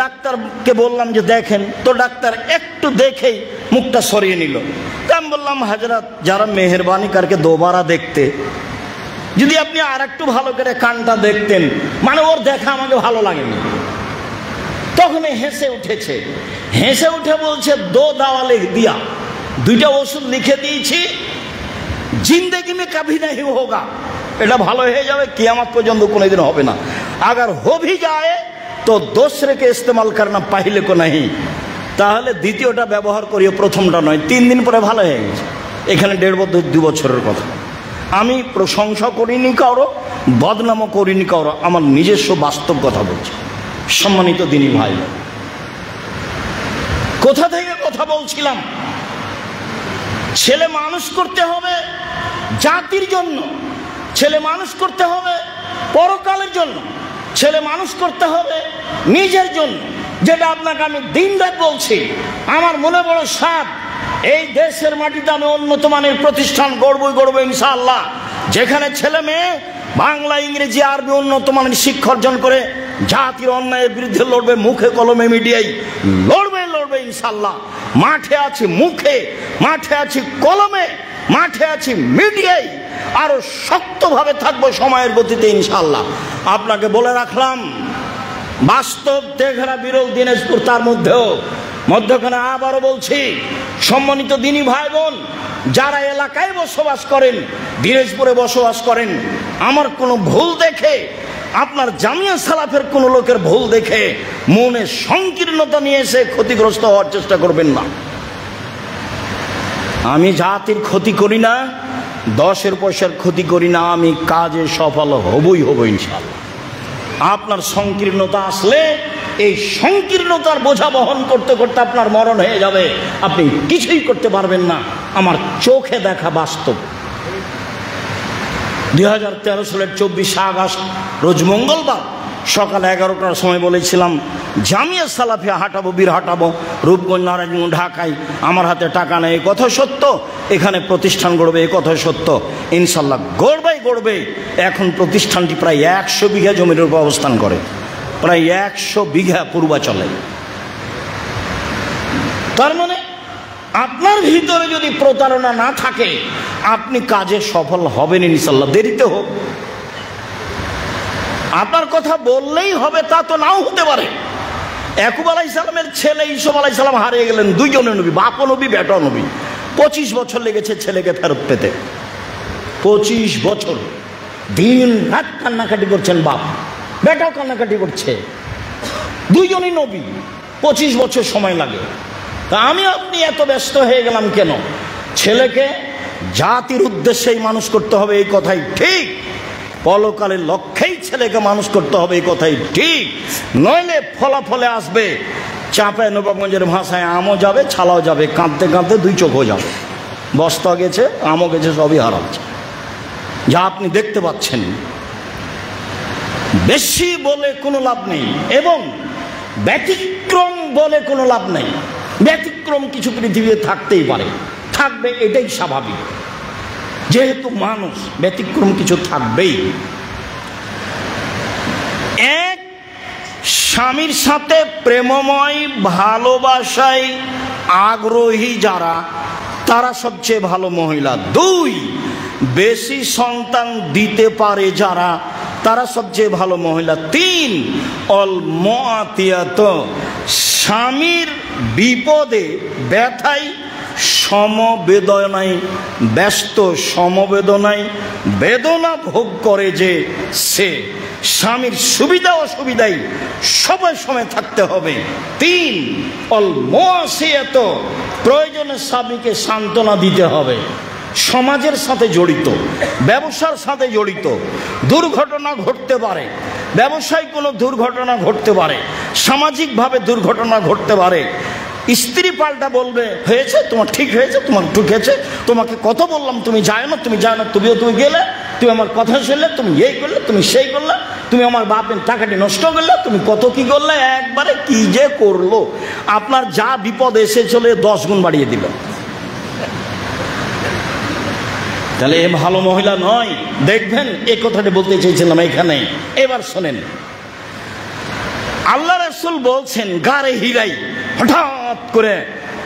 ডাক্তারকে বললাম যে দেখেন, তো ডাক্তার একটু দেখেই মুখটা সরিয়ে নিল। আমি বললাম হাজরাত যারা মেহরবানি করকে দোবারা দেখতে, যদি আপনি আর একটু ভালো করে কানটা দেখতেন, মানে ওর দেখা আমাকে ভালো লাগেনি। তখন হেসে উঠেছে, হেসে উঠে বলছে 2 দাওয়া লিখ দিয়া, 2টা ওষুধ লিখে দিয়েছি, জিন্দগি মে কভি नहीं होगा, এটা ভালো হয়ে যাবে, কিয়ামত পর্যন্ত কোনোদিন হবে না। अगर हो भी जाए तो दूसरे के इस्तेमाल करना पहले को नहीं। তাহলে দ্বিতীয়টা ব্যবহার করিও, প্রথমটা নয়। 3 দিন পরে ভালো হয়ে গেছে। এখানে 1.5 বছর 2 বছরের কথা। আমি প্রশংসা করিনি কারো, বদনামও করিনি কারো, আমার নিজস্ব বাস্তব কথা বলছি। সম্মানিত দিনী ভাই, কোথা থেকে কথা বলছিলাম? ছেলে মানুষ করতে হবে জাতির জন্য, ছেলে মানুষ করতে হবে পরকালের জন্য, ছেলে মানুষ করতে হবে নিজের জন্য। যেটা আপনাকে আমি দিন রাত বলছি। আমার মনে বড় সাধ, এই দেশের মাটিতে আমি উন্নত মানের প্রতিষ্ঠান গড়বই ইনশাআল্লাহ, যেখানে ছেলে মেয়ে বাংলা ইংরেজি আরবি উন্নত মানের শিক্ষা অর্জন করে জাতির অন্যায়ের বিরুদ্ধে লড়বে, মুখে কলমে মিডিয়ায় লড়বে ইনশাআল্লাহ। মাঠে আছি মুখে, মাঠে আছি কলমে, মাঠে আছি মিডিয়ায়, আরো শক্তভাবে থাকবো সময়ের গতিতে ইনশাআল্লাহ। আপনাকে বলে রাখলাম, বাস্তব তেঘরা বিরল দিনাজপুর, তার মধ্যেও মধ্যখানে আবারও বলছি, সম্মানিত দিনী ভাই বোন, যারা এলাকায় বসবাস করেন, দিনাজপুরে বসবাস করেন, আমার কোনো ভুল দেখে, আপনার জামিয়া সালাফের কোনো লোকের ভুল দেখে মনে সংকীর্ণতা নিয়ে এসে ক্ষতিগ্রস্ত হওয়ার চেষ্টা করবেন না। আমি জাতির ক্ষতি করি না, 10 পয়সার ক্ষতি করি না, আমি কাজে সফল হবই হব ইনশাআল্লাহ। আপনার সংকীর্ণতা আসলে এই সংকীর্ণতার বোঝা বহন করতে করতে আপনার মরণ হয়ে যাবে, আপনি কিছুই করতে পারবেন না। আমার চোখে দেখা বাস্তব। 2013 সালের 24 আগস্ট রোজ মঙ্গলবার সকাল 11টার সময় বলেছিলাম জামিয়া সালাফিয়া হাঁটাবো, বীর হাঁটাবো রূপগঞ্জ, নারায়ণগঞ্জ, ঢাকায়। আমার হাতে টাকা নেই, এই কথা সত্য। এখানে প্রতিষ্ঠান গড়বে, এই কথা সত্য। ইনশাল্লাহ গড়বে। এখন প্রতিষ্ঠানটি প্রায় 100 বিঘা জমির উপর অবস্থান করে, প্রায় 100 বিঘা পূর্বাচলে। তার মানে আপনার ভিতরে যদি প্রতারণা না থাকে, আপনি কাজে সফল হবেন ইনশাল্লাহ, দেরিতে হোক। আপনার কথা বললেই হবে তা তো নাও হতে পারে। ইয়াকুব আলাইহিস সালামের ছেলে ইউসুফ আলাইহিস সালাম হারিয়ে গেলেন, দুইজনের নবী, বাপও নবী বেটাও নবী। 25 বছর লেগেছে ছেলেকে ফেরত পেতে। 25 বছর দিন রাত কান্নাকাটি করছেন বাপ, বেটাও কান্নাকাটি করছে, দুইজনই নবী। 25 বছর সময় লাগে। তা আমি আপনি এত ব্যস্ত হয়ে গেলাম কেন? ছেলেকে জাতির উদ্দেশ্যেই মানুষ করতে হবে, এই কথাই ঠিক। পরকালের লক্ষ্যেই ছেলেকে মানুষ করতে হবে, এই কথাই ঠিক। নইলে ফলাফলে আসবে চাঁপাই নবাবগঞ্জের ভাষায় আমও যাবে, ছালাও যাবে, কাঁদতে কাঁদতে 2 চোখও যাবে। বস্তা গেছে, আমও গেছে, সবই হারাচ্ছে, যা আপনি দেখতে পাচ্ছেন। বেশি বলে কোনো লাভ নেই এবং ব্যতিক্রম বলে কোনো লাভ নেই। ব্যতিক্রম কিছু পৃথিবীতে থাকতেই পারে, থাকবে, এটাই স্বাভাবিক। যেহেতু মানুষ, ব্যতিক্রম কিছু থাকবেই। এক, স্বামীর সাথে প্রেমময় ভালোবাসায় আগ্রহী যারা, তারা সবচেয়ে ভালো মহিলা। 2, বেশি সন্তান দিতে পারে যারা, তারা সবচেয়ে ভালো মহিলা। 3, অল মুআতিয়াত, স্বামীর বিপদে ব্যথায় সমবেদনায় ব্যস্ত, সমবেদনায় বেদনা ভোগ করে যে সে। স্বামীর সুবিধা অসুবিধায় সবাই সময় থাকতে হবে। 3, অল মুআসিয়াত, প্রয়োজনে স্বামীকে সান্ত্বনা দিতে হবে। সমাজের সাথে জড়িত, ব্যবসার সাথে জড়িত, দুর্ঘটনা ঘটতে পারে, ব্যবসায় কোনো দুর্ঘটনা ঘটতে পারে, সামাজিকভাবে দুর্ঘটনা ঘটতে পারে। স্ত্রী পাল্টা বলবে, হয়েছে তোমার, ঠিক হয়েছে তোমার, ঠিক হয়েছে, তোমাকে কত বললাম তুমি যায় না, তুমি তুমি গেলে, তুমি আমার কথা শুনলে, তুমি এই করলে, তুমি সেই করলে, তুমি আমার বাপের টাকাটি নষ্ট করলে, তুমি কত কি করলে, একবারে কি যে করলো। আপনার যা বিপদ এসেছিল 10 গুণ বাড়িয়ে দিল। তাহলে এ ভালো মহিলা নয়। দেখবেন এই কথাটি বলতে চেয়েছিলাম এখানে। এবার শোনেন, আল্লাহ রাসূল বলছেন গারে হিরাই হঠাৎ করে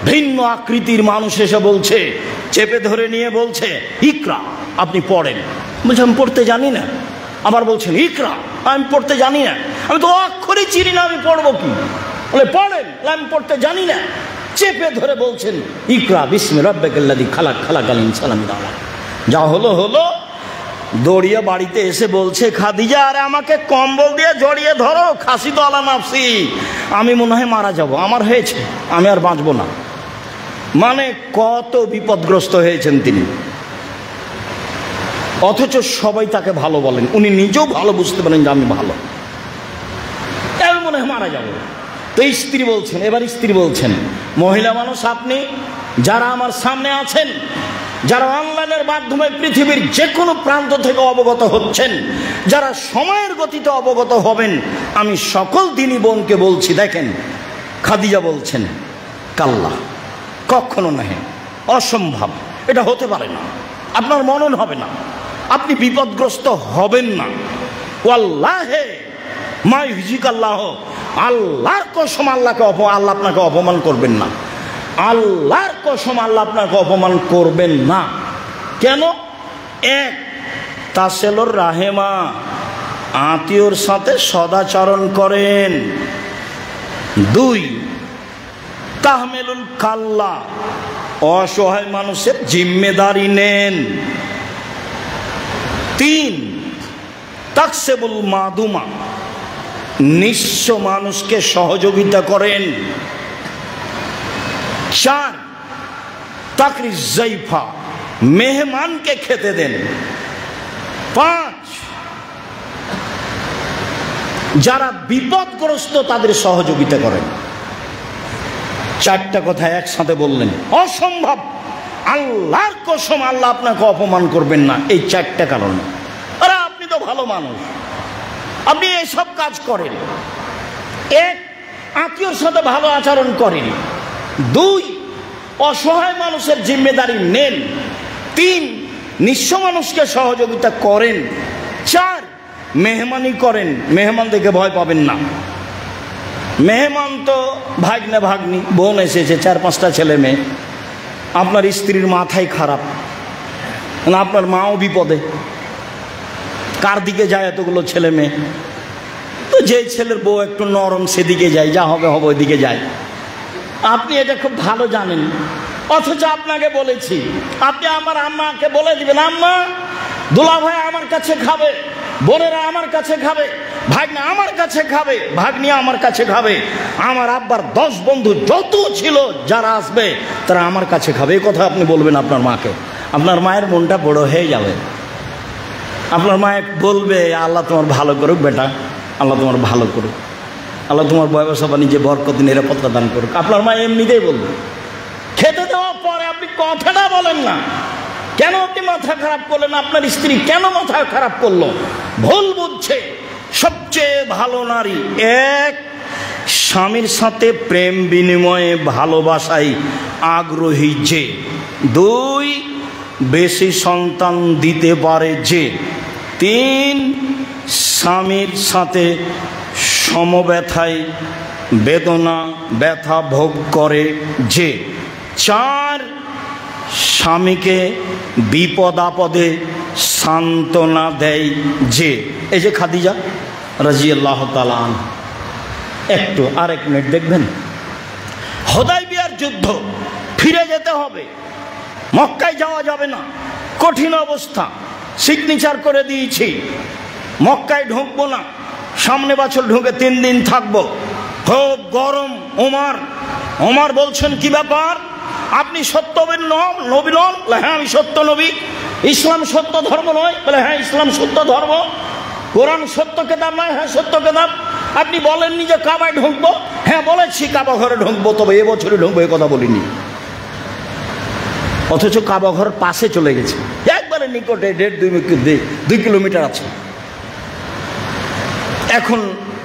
ভিন্ন আকৃতির মানুষ এসে বলছে, চেপে ধরে নিয়ে বলছে ইকরা, আপনি পড়েন। বলছে আমি পড়তে জানি না। আবার বলছেন ইকরা, আমি পড়তে জানি না, আমি তো অক্ষরই চিনি না, আমি পড়বো কি? বলে পড়েন, আমি পড়তে জানি না। চেপে ধরে বলছেন ইকরা বিসমি রাব্বিকাল্লাযী খালাক, খালাকাল ইনসানা মিন আলাক। যা হলো হলো। দৌড়িয়ে বাড়িতে এসে বলছে খাদিজা, আরে আমাকে কম্বল দিয়ে জড়িয়ে ধরো, খাসি তো আলা নাফসি, আমি মনে হয় মারা যাব, আমার হয়েছে, আমি আর বাঁচবো না। মানে কত বিপদগ্রস্ত হয়েছেন তিনি, অথচ সবাই তাকে ভালো বলেন। উনি নিজেও ভালো বুঝতে পারেন যে আমি ভালো, আমি মনে হয় মারা যাব। তো স্ত্রী বলছেন, এবার স্ত্রী বলছেন, মহিলা মানুষ আপনি, যারা আমার সামনে আছেন, যারা অনলাইনের মাধ্যমে পৃথিবীর যে কোনো প্রান্ত থেকে অবগত হচ্ছেন, যারা সময়ের গতিতে অবগত হবেন, আমি সকল দিনী বোনকে বলছি, দেখেন খাদিজা বলছেন কাল্লা, কখনো নহে, অসম্ভব, এটা হতে পারে না, আপনার মনন হবে না, আপনি বিপদগ্রস্ত হবেন না। ওয়াল্লাহে মা ইউজিকাল্লাহ, আল্লাহর কসম, আল্লাহ আপনাকে অপমান করবেন না, আল্লাহর কসম আল্লাহ আপনাকে অপমান করবেন না। কেন? 1, তাসেলুর রাহেমা, আত্মীয়র সাথে সদাচরণ করেন। 2, তাহমিলুল কাল্লা, অসহায় মানুষের জিম্মেদারি নেন। 3 তাকসিবুল মাদুমা, নিঃস্ব মানুষকে সহযোগিতা করেন। 4 তাকরিজ জাইফা, মেহমানকে খেতে দেন। 5 যারা বিপদগ্রস্ত তাদের সহযোগিতা করেন। 4টা কথা একসাথে বললেন, অসম্ভব, আল্লাহর কসম আল্লাহ আপনাকে অপমান করবেন না এই 4টা কারণে। আরে আপনি তো ভালো মানুষ, আপনি এসব কাজ করেন। 1 আত্মীয়র সাথে ভালো আচরণ করেন। 2 অসহায় মানুষের জিম্মেদারি নেন। 3 নিঃস্ব মানুষকে সহযোগিতা করেন। 4 মেহমানি করেন, মেহমান দেখে ভয় পাবেন না। মেহমান তো ভাগ্নে ভাগ্নি, বোন এসেছে, 4-5টা ছেলে মেয়ে, আপনার স্ত্রীর মাথায় খারাপ, না আপনার মাও বিপদে, কার দিকে যায় এতগুলো ছেলে মেয়ে? তো যে ছেলের বউ একটু নরম সেদিকে যায়, যা হবে হবে ওইদিকে যায়। আপনি এটা খুব ভালো জানেন, অথচ আপনাকে বলেছি, আপনি আমার আম্মাকে বলে দিবেন, আম্মা দুলা ভাই আমার কাছে খাবে, বোনেরা আমার কাছে খাবে, ভাগ্নে আমার কাছে খাবে, ভাগ্নি আমার কাছে খাবে, আমার আব্বার 10 বন্ধু যত ছিল যারা আসবে তারা আমার কাছে খাবে। এই কথা আপনি বলবেন আপনার মাকে, আপনার মায়ের মনটা বড় হয়ে যাবে। আপনার মায়ে বলবে, আল্লাহ তোমার ভালো করুক বেটা, আল্লাহ তোমার ভালো করুক, আল্লাহ তোমার ব্যবসা বাণিজ্যে বরকত নিরাপত্তা দান করুক। আপনার মা এমনিতেই বলবে। খেতে দেওয়ার পরে আপনি কথাটা বলেন না, কেন আপনি মাথা খারাপ করলেন? আপনার স্ত্রী কেন মাথা খারাপ করলো? ভুল বুঝছে। সবচেয়ে ভালো নারী 1 স্বামীর সাথে প্রেম বিনিময়ে ভালোবাসায় আগ্রহী যে। 2 বেশি সন্তান দিতে পারে যে। 3 স্বামীর সাথে সমব্যথায় বেদনা ব্যথা ভোগ করে যে। 4 স্বামীকে বিপদ আপদে সান্ত্বনা দেয় যে। এই যে খাদিজা রাদিয়াল্লাহু তাআলা আনহা, একটু আরেক মিনিট দেখবেন। হুদায়বিয়ার যুদ্ধ, ফিরে যেতে হবে, মক্কায় যাওয়া যাবে না, কঠিন অবস্থা, সিগনেচার করে দিয়েছি, মক্কায় ঢুকবো না, সামনে বছর ঢুকে 3 দিন থাকবো, খুব গরম। ওমর বলছেন, কি ব্যাপার, আপনি সত্য নবী নন? হ্যাঁ আমি সত্য নবী। ইসলাম সত্য ধর্ম নয়? বলে হ্যাঁ ইসলাম সত্য ধর্ম। কোরআন সত্য কেতাব নয়? হ্যাঁ সত্য কেতাব। আপনি বলেননি যে কাবায় ঢুকবো? হ্যাঁ বলেছি কাবা ঘরে ঢুকবো, তবে এবছরই ঢুকবো, এ কথা বলিনি। অথচ কাবা ঘরের পাশে চলে গেছে, একবারে নিকটে, 1.5-2 কিলোমিটার আছে। এখন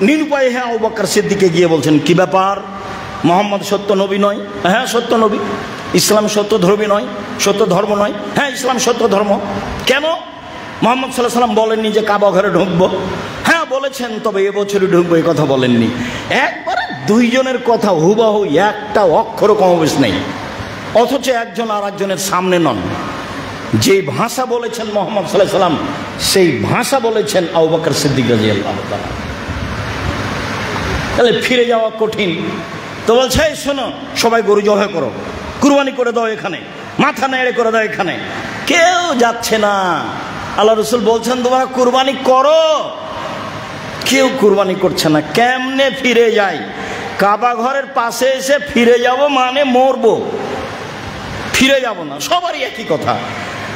নিরুপায় হ্যাঁ আবু বকর সিদ্দিকে গিয়ে বলছেন, কি ব্যাপার, মোহাম্মদ সত্য নবী নয়? হ্যাঁ সত্য নবী। ইসলাম সত্য ধর্মী নয়, সত্য ধর্ম নয়? হ্যাঁ ইসলাম সত্য ধর্ম। কেন? মোহাম্মদ সাল্লাল্লাহু আলাইহি ওয়াসাল্লাম বলেননি যে কাবা ঘরে ঢুকবো? হ্যাঁ বলেছেন, তবে এবছরই ঢুকবো, এই কথা বলেননি। একবারে 2 জনের কথা হুবহু, একটা অক্ষর কমবেশ নেই, অথচ একজন আর একজনের সামনে নন। যে ভাষা বলেছেন মোহাম্মদ সাল্লাল্লাহু আলাইহি ওয়াসাল্লাম, সেই ভাষা বলেছেন আবু বকর সিদ্দিক রাদিয়াল্লাহু তাআলা। তাহলে ফিরে যাওয়া কঠিন। তো বলছে, শোনো সবাই গরু জবাই করো, কুরবানি করে দাও, এখানে মাথা নেড়ে করে দাও, এখানে কেউ যাচ্ছে না। আল্লাহ রাসূল বলছেন তোমরা কুরবানি করো, কেউ কুরবানি করছে না। কেমনে ফিরে যায়? কাবা ঘরের পাশে এসে ফিরে যাব মানে মরবো, ফিরে যাব না, সবারই একই কথা।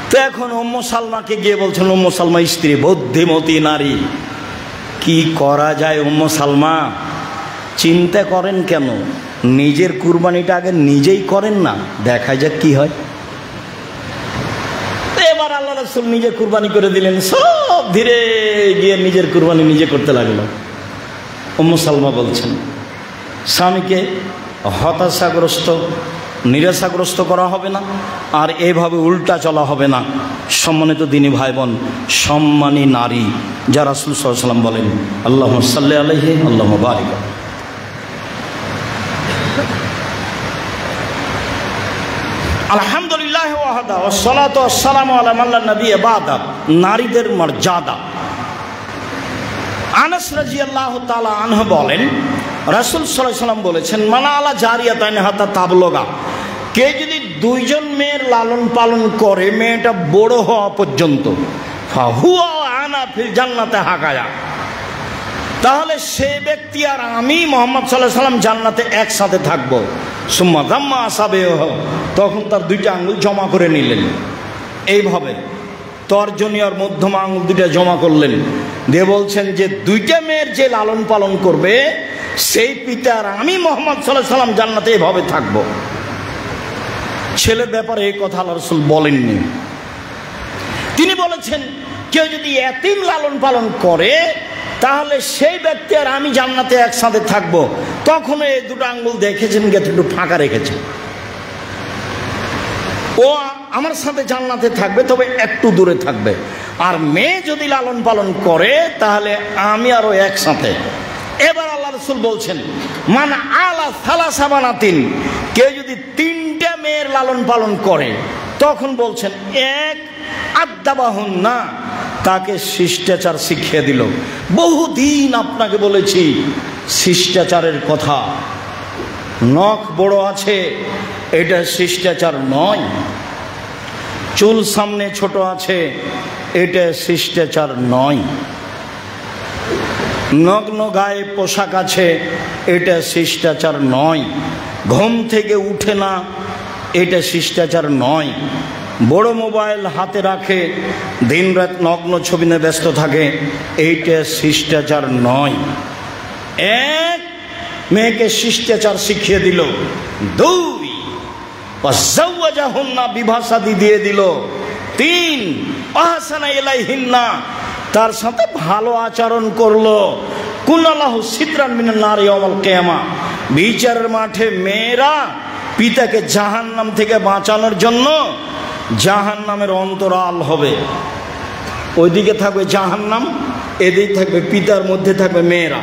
তো এখন উম্মু সালমাকে গিয়ে বলছেন, উম্মু সালমা স্ত্রী, বুদ্ধিমতী নারী, কি করা যায় উম্মু সালমা? চিন্তা করেন কেন, নিজের কুরবানিটা আগে নিজেই করেন না, দেখা যাক কি হয়। এবার আল্লাহ রাসূল নিজে কুরবানি করে দিলেন, সব ধীরে গিয়ে নিজের কুরবানি নিজে করতে লাগলো। উম্মু সালমা বলছেন, স্বামীকে হতাশাগ্রস্ত নিরাশাগ্রস্ত করা হবে না, আর এভাবে উল্টা চলা হবে না। সম্মানিত দিনী ভাই বোন, সম্মানী নারী যা রাসূল সাল্লাল্লাহু আলাইহি ওয়াসাল্লাম বলেন, আল্লাহুম্মা সাল্লি আলাইহি আল্লাহুম্মা বারিক। আলহামদুলিল্লাহ ওয়াহদা ওয়াসসালাতু ওয়াসসালামু আলা মান লা নাবিয়্যা বাদা। নারীদের মর্যাদা। আনাস রাদিয়াল্লাহু তাআলা আনহু বলেন, রাসূল সাল্লাল্লাহু আলাইহি ওয়াসাল্লাম বলেছেন, মানা আলা জারিয়াতাইন হাত্তা তাবলগা, কে যদি দুইজন মেয়ের লালন পালন করে মেয়েটা বড় হওয়া পর্যন্ত, ফাহুয়া আনা ফিল জান্নাতে হাকায়া, তাহলে সে ব্যক্তি আর আমি মুহাম্মদ সাল্লাল্লাহু আলাইহি ওয়াসাল্লাম জান্নাতে একসাথে থাকবো। সুম্মা দাম্মা আসাবেহ, তখন তার দুইটা আঙ্গুল জমা করে নিলেন, এইভাবে তর্জনী আর মধ্যমা আঙ্গুল দুইটা জমা করলেন, দিয়ে বলছেন যে দুইটা মেয়ের যে লালন পালন করবে সেই পিতার আমি মুহাম্মদ সাল্লাল্লাহু আলাইহি ওয়াসাল্লাম জান্নাতে এইভাবে থাকবো। ছেলের ব্যাপারে এই কথা আল্লাহ রাসূল বলেননি। তিনি বলেছেন কেউ যদি এতিম লালন পালন করে তাহলে সেই ব্যক্তি আর আমি জান্নাতে একসাথে থাকবো। তখন এই দুটো আঙ্গুল দেখেছেন গেছে একটু ফাঁকা রেখেছে, ও আমার সাথে জান্নাতে থাকবে, তবে একটু দূরে থাকবে। আর মেয়ে যদি লালন পালন করে তাহলে আমি আরো একসাথে। এবার আল্লাহ রাসূল বলছেন, মান আলা সালাসা বানাতিন, কেউ যদি তিনটা মেয়ের লালন পালন করে, তখন বলছেন এক আদাবাহুন না, তাকে শিষ্টাচার শিখিয়ে দিল। বহুদিন আপনাকে বলেছি শিষ্টাচারের কথা, নখ বড় আছে এটা শিষ্টাচার নয়, চুল সামনে ছোট আছে এটা শিষ্টাচার নয়, নগ্ন গায়ে পোশাক আছে এটা শিষ্টাচার নয়, ঘুম থেকে উঠে না এটা শিষ্টাচার নয়, বড় মোবাইল হাতে রাখে দিনরাত নগ্ন ছবি নিয়ে ব্যস্ত থাকে এইটা শিষ্টাচার নয়। এক, মেয়েকে শিষ্টাচার শিখিয়ে দিল। দুই, ওয়াজাওয়াজাহুন্না, বিবাহ শাদী দিয়ে দিল। তিন, আহসানা ইলাইহিন্না, তার সাথে ভালো আচরণ করলো। কুনাল্লাহু সিতরান মিনান নার ইয়াউমাল কিয়ামা, বিচারের মাঠে মেয়েরা পিতাকে জাহান্নাম থেকে বাঁচানোর জন্য জাহান্নামের অন্তরাল হবে। ওইদিকে থাকবে জাহান্নাম, এদিকে থাকবে পিতার মধ্যে থাকবে মেয়েরা।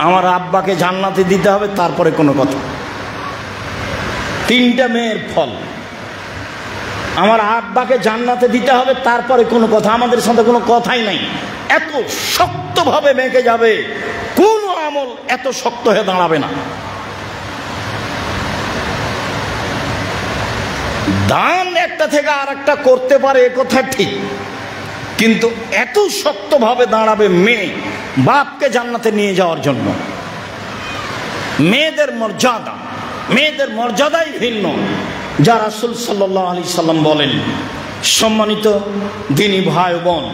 আমার আব্বাকে জান্নাতে দিতে হবে, তারপরে কোনো কথা। তিনটা মেয়ের ফল, আমার আব্বাকে জান্নাতে দিতে হবে, তারপরে কোনো কথা। আমাদের সাথে কোনো কথাই নাই, এত শক্তভাবে মেয়েকে যাবে, কোনো আমল এত শক্ত হয়ে দাঁড়াবে না। দান একটা থেকে আর একটা করতে পারে এ কথা ঠিক, কিন্তু এত শক্তভাবে দাঁড়াবে মেয়ে বাপকে জান্নাতে নিয়ে যাওয়ার জন্য। মেয়েদের মর্যাদা, মেয়েদের মর্যাদাই ভিন্ন, যা রাসূল সাল্লাল্লাহু আলাইহি সাল্লাম বলেন। সম্মানিত দিনী ভাই বোন,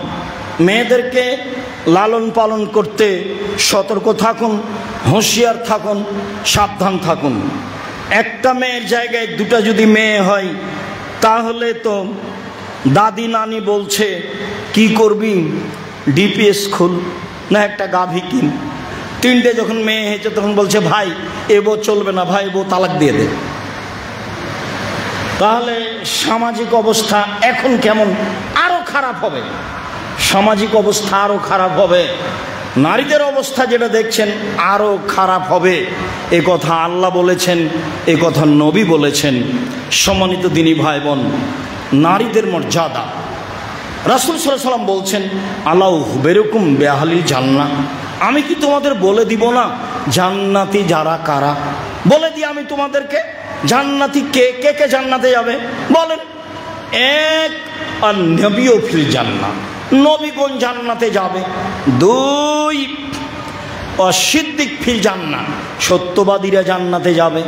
মেয়েদেরকে লালন পালন করতে সতর্ক থাকুন, হুঁশিয়ার থাকুন, সাবধান থাকুন। একটা মেয়ের জায়গায় দুটা যদি মেয়ে হয় তাহলে তো দাদি নানি বলছে কি করবি, ডিপিএস খুল না একটা গাভী কিন। তিনটে যখন মেয়ে হয়েছে তখন বলছে ভাই এ বউ চলবে না, ভাই বউ তালাক দিয়ে দে। তাহলে সামাজিক অবস্থা এখন কেমন, আরো খারাপ হবে, সামাজিক অবস্থা আরো খারাপ হবে, নারীদের অবস্থা যেটা দেখছেন আরো খারাপ হবে। এ কথা আল্লাহ বলেছেন, এ কথা নবী বলেছেন। সম্মানিত দিনী ভাই বোন, নারীদের মর্যাদা, রাসূল সাল্লাল্লাহু আলাইহি ওয়াসাল্লাম বলছেন, আলা উখবিরুকুম বিআহলিল জান্নাহ, আমি কি তোমাদের বলে দিব না জান্নাতি যারা কারা? বলে দিই আমি তোমাদেরকে, জান্নাতি কে কে কে জান্নাতে যাবে বলেন। এক, আর নবীও ফিল জান্নাহ, নবীগণ জান্নাতে যাবে। দুই, অসিদ্দিক ফিল জান্নাহ, সত্যবাদীরা জান্নাতে যাবে।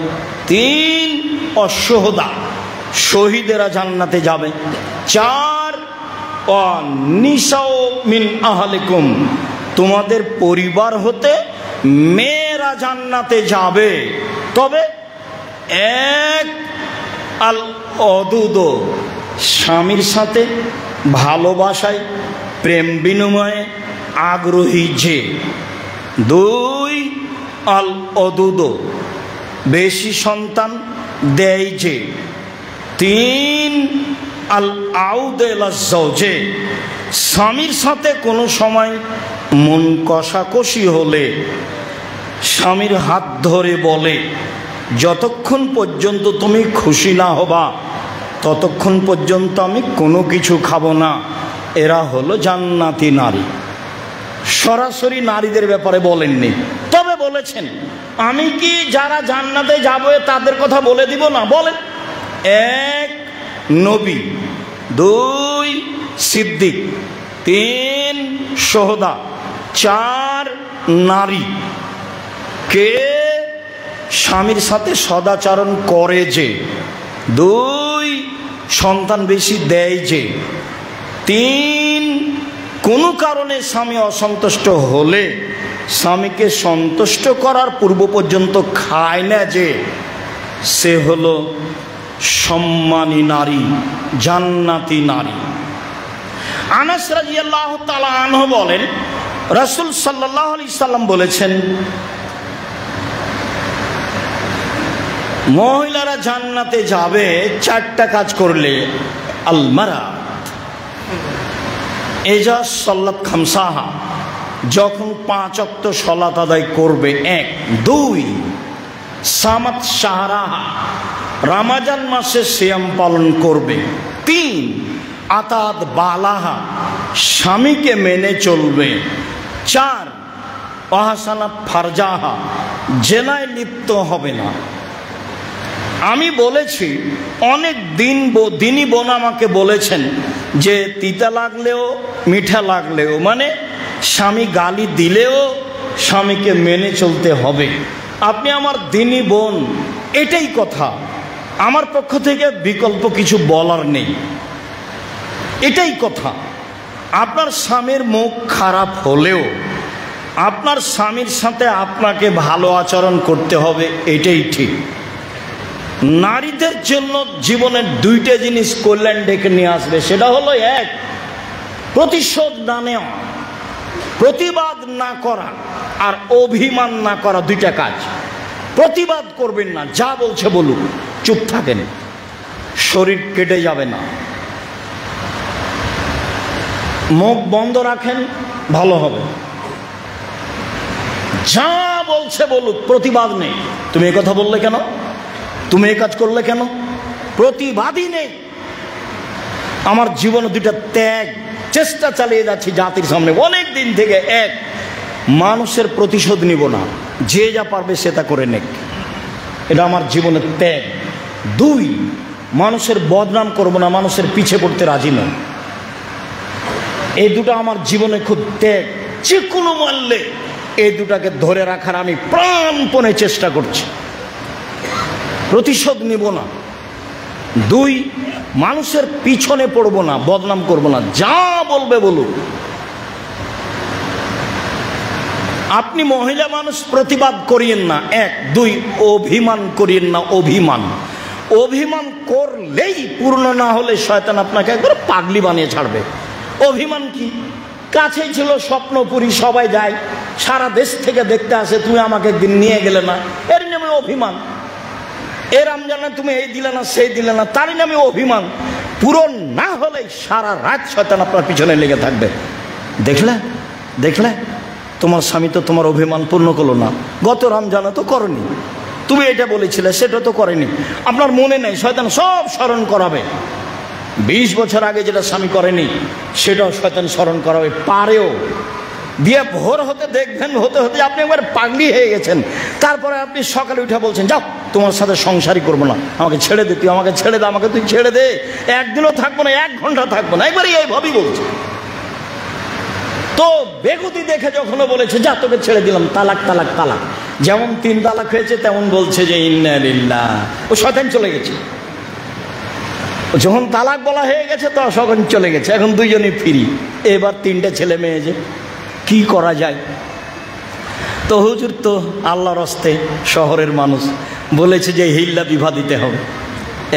তিন, অশুহাদা, শহীদেরা জান্নাতে যাবে। চার, নিসাও মিন আহলিকুম, তোমাদের পরিবার হতে মেয়েরা জান্নাতে যাবে। তবে এক, আল অদুদ, স্বামীর সাথে ভালোবাসায় প্রেম বিনিময়ে আগ্রহী যে। দুই, আল অদুদ, বেশি সন্তান দেয় যে। তিন, আল আউদে লাজ্জাওজে, স্বামীর সাথে কোনো সময় মন কষাকষি হলে স্বামীর হাত ধরে বলে যতক্ষণ পর্যন্ত তুমি খুশি না হবা ততক্ষণ পর্যন্ত আমি কোনো কিছু খাবো না। এরা হলো জান্নাতি নারী। সরাসরি নারীদের ব্যাপারে বলেননি, তবে বলেছেন আমি কি যারা জান্নাতে যাবে তাদের কথা বলে দিব না? বলেন। 1 নবী, 2 সিদ্দিক, 3 সোহদা, 4 নারী। কে স্বামীর সাথে সদাচরণ করে যে, 2 সন্তান বেশি দেয় যে, 3 কোনো কারণে স্বামী অসন্তুষ্ট হলে স্বামীকে সন্তুষ্ট করার পূর্ব পর্যন্ত খায় না যে, সে হলো সম্মানী নারী, জান্নাতি নারী। আনাস রাদিয়াল্লাহু তাআলা আনহু বলেন, রাসূল সাল্লাল্লাহু আলাইহি সাল্লাম বলেছেন, মহিলারা জান্নাতে যাবে 4টা কাজ করলে। আল মারাত এজা সাল্লাত খামসাহা, যখন 5 ওয়াক্ত সালাত আদায় করবে। 1 2 সামাত শাহরাহা, রমজান মাসে সিয়াম পালন করবে। 3 আতাত বালাহা, স্বামীকে মেনে চলবে। 4 ওয়াহসানাত ফারজাহা, জেনায় লিপ্ত হবে না। আমি বলেছি অনেক দিনই বোন আমাকে বলেছেন যে তিতা লাগলেও মিঠা লাগলেও, মানে স্বামী গালি দিলেও স্বামীকে মেনে চলতে হবে। আপনি আমার দিনী বোন, এটাই কথা। আমার পক্ষ থেকে বিকল্প কিছু বলার নেই, এটাই কথা। আপনার স্বামীর মুখ খারাপ হলেও আপনার স্বামীর সাথে আপনাকে ভালো আচরণ করতে হবে, এটাই ঠিক। নারীদের জন্য জীবনের 2টা জিনিস কল্যাণ ডেকে নিয়ে আসবে। সেটা হলো 1 প্রতিশোধ না নেওয়া, প্রতিবাদ না করা, আর অভিমান না করা। 2টা কাজ। প্রতিবাদ করবেন না, যা বলছে বলুক, চুপ থাকেন, শরীর কেটে যাবে না। মুখ বন্ধ রাখেন, ভালো হবে। যা বলছে বলুক, প্রতিবাদ নেই। তুমি এই কথা বললে কেন, তুমি এই কাজ করলে কেন, প্রতিবাদই নেই। আমার জীবনে 2টা ত্যাগ, চেষ্টা চালিয়ে যাচ্ছি জাতির সামনে অনেক দিন থেকে। 1 মানুষের প্রতিশোধ নিব না, যে যা পারবে সে তা করে নেক, এটা আমার জীবনের ত্যাগ। 2 মানুষের বদনাম করব না, মানুষের পিছে পড়তে রাজি নয়। এই 2টা আমার জীবনে খুব ত্যাগ। যে কোনো মূল্যে এই 2টাকে ধরে রাখার আমি প্রাণপণে চেষ্টা করছি। প্রতিশোধ নিব না। 2 মানুষের পিছনে পড়ব না, বদনাম করব না, যা বলবে বলুক। আপনি মহিলা মানুষ, প্রতিবাদ করিয়েন না। 1 2 অভিমান করিয়েন না। অভিমান করলেই পূর্ণ না হলে শয়তান আপনাকে একবার পাগলি বানিয়ে ছাড়বে। অভিমান কি? কাছেই ছিল স্বপ্নপুরী, সবাই যায়, সারা দেশ থেকে দেখতে আসে, তুমি আমাকে একদিন নিয়ে গেলে না, এর নামে অভিমান। এর রমজানে তুমি এই দিলে না, সেই দিলে না, তারই নামে অভিমান। পূরণ না হলে সারা রাত শয়তান আপনার পিছনে লেগে থাকবে। দেখলে তোমার স্বামী তো তোমার অভিমান পূর্ণ করলো না, গত রমজানে তো করনি, তুমি এটা বলেছিলে, সেটা তো করেনি, আপনার মনে নেই, শয়তান সব স্মরণ করাবে। 20 বছর আগে যেটা স্বামী করেনি সেটাও শয়তান স্মরণ করাবে, পারেও দিয়ে ভোর হতে দেখবেন হতে হতে আপনি একবার পাগলি হয়ে গেছেন। তারপরে আপনি সকালে উঠে বলছেন, যাও তোমার সাথে সংসারই করবো না, আমাকে ছেড়ে দে, তুই আমাকে ছেড়ে দে, আমাকে তুই ছেড়ে দে, 1 দিনও থাকবো না, 1 ঘন্টা থাকবো না, একবারই এইভাবেই বলছে। তো বেগুতি দেখে যখন বলেছে যা তোকে ছেড়ে দিলাম, তালাক, যেমন 3 তালাক হয়েছে তেমন বলছে যে ইন্না লিল্লাহ, ও শয়তান চলে গেছে। যখন তালাক বলা হয়ে গেছে তো সকল চলে গেছে, এখন 2 জনই ফ্রি। এবার 3টে ছেলে মেয়ে, যে কি করা যায়? তো হুজুর তো আল্লাহর হস্তে শহরের মানুষ বলেছে যে হিল্লা বিবাহ দিতে হবে,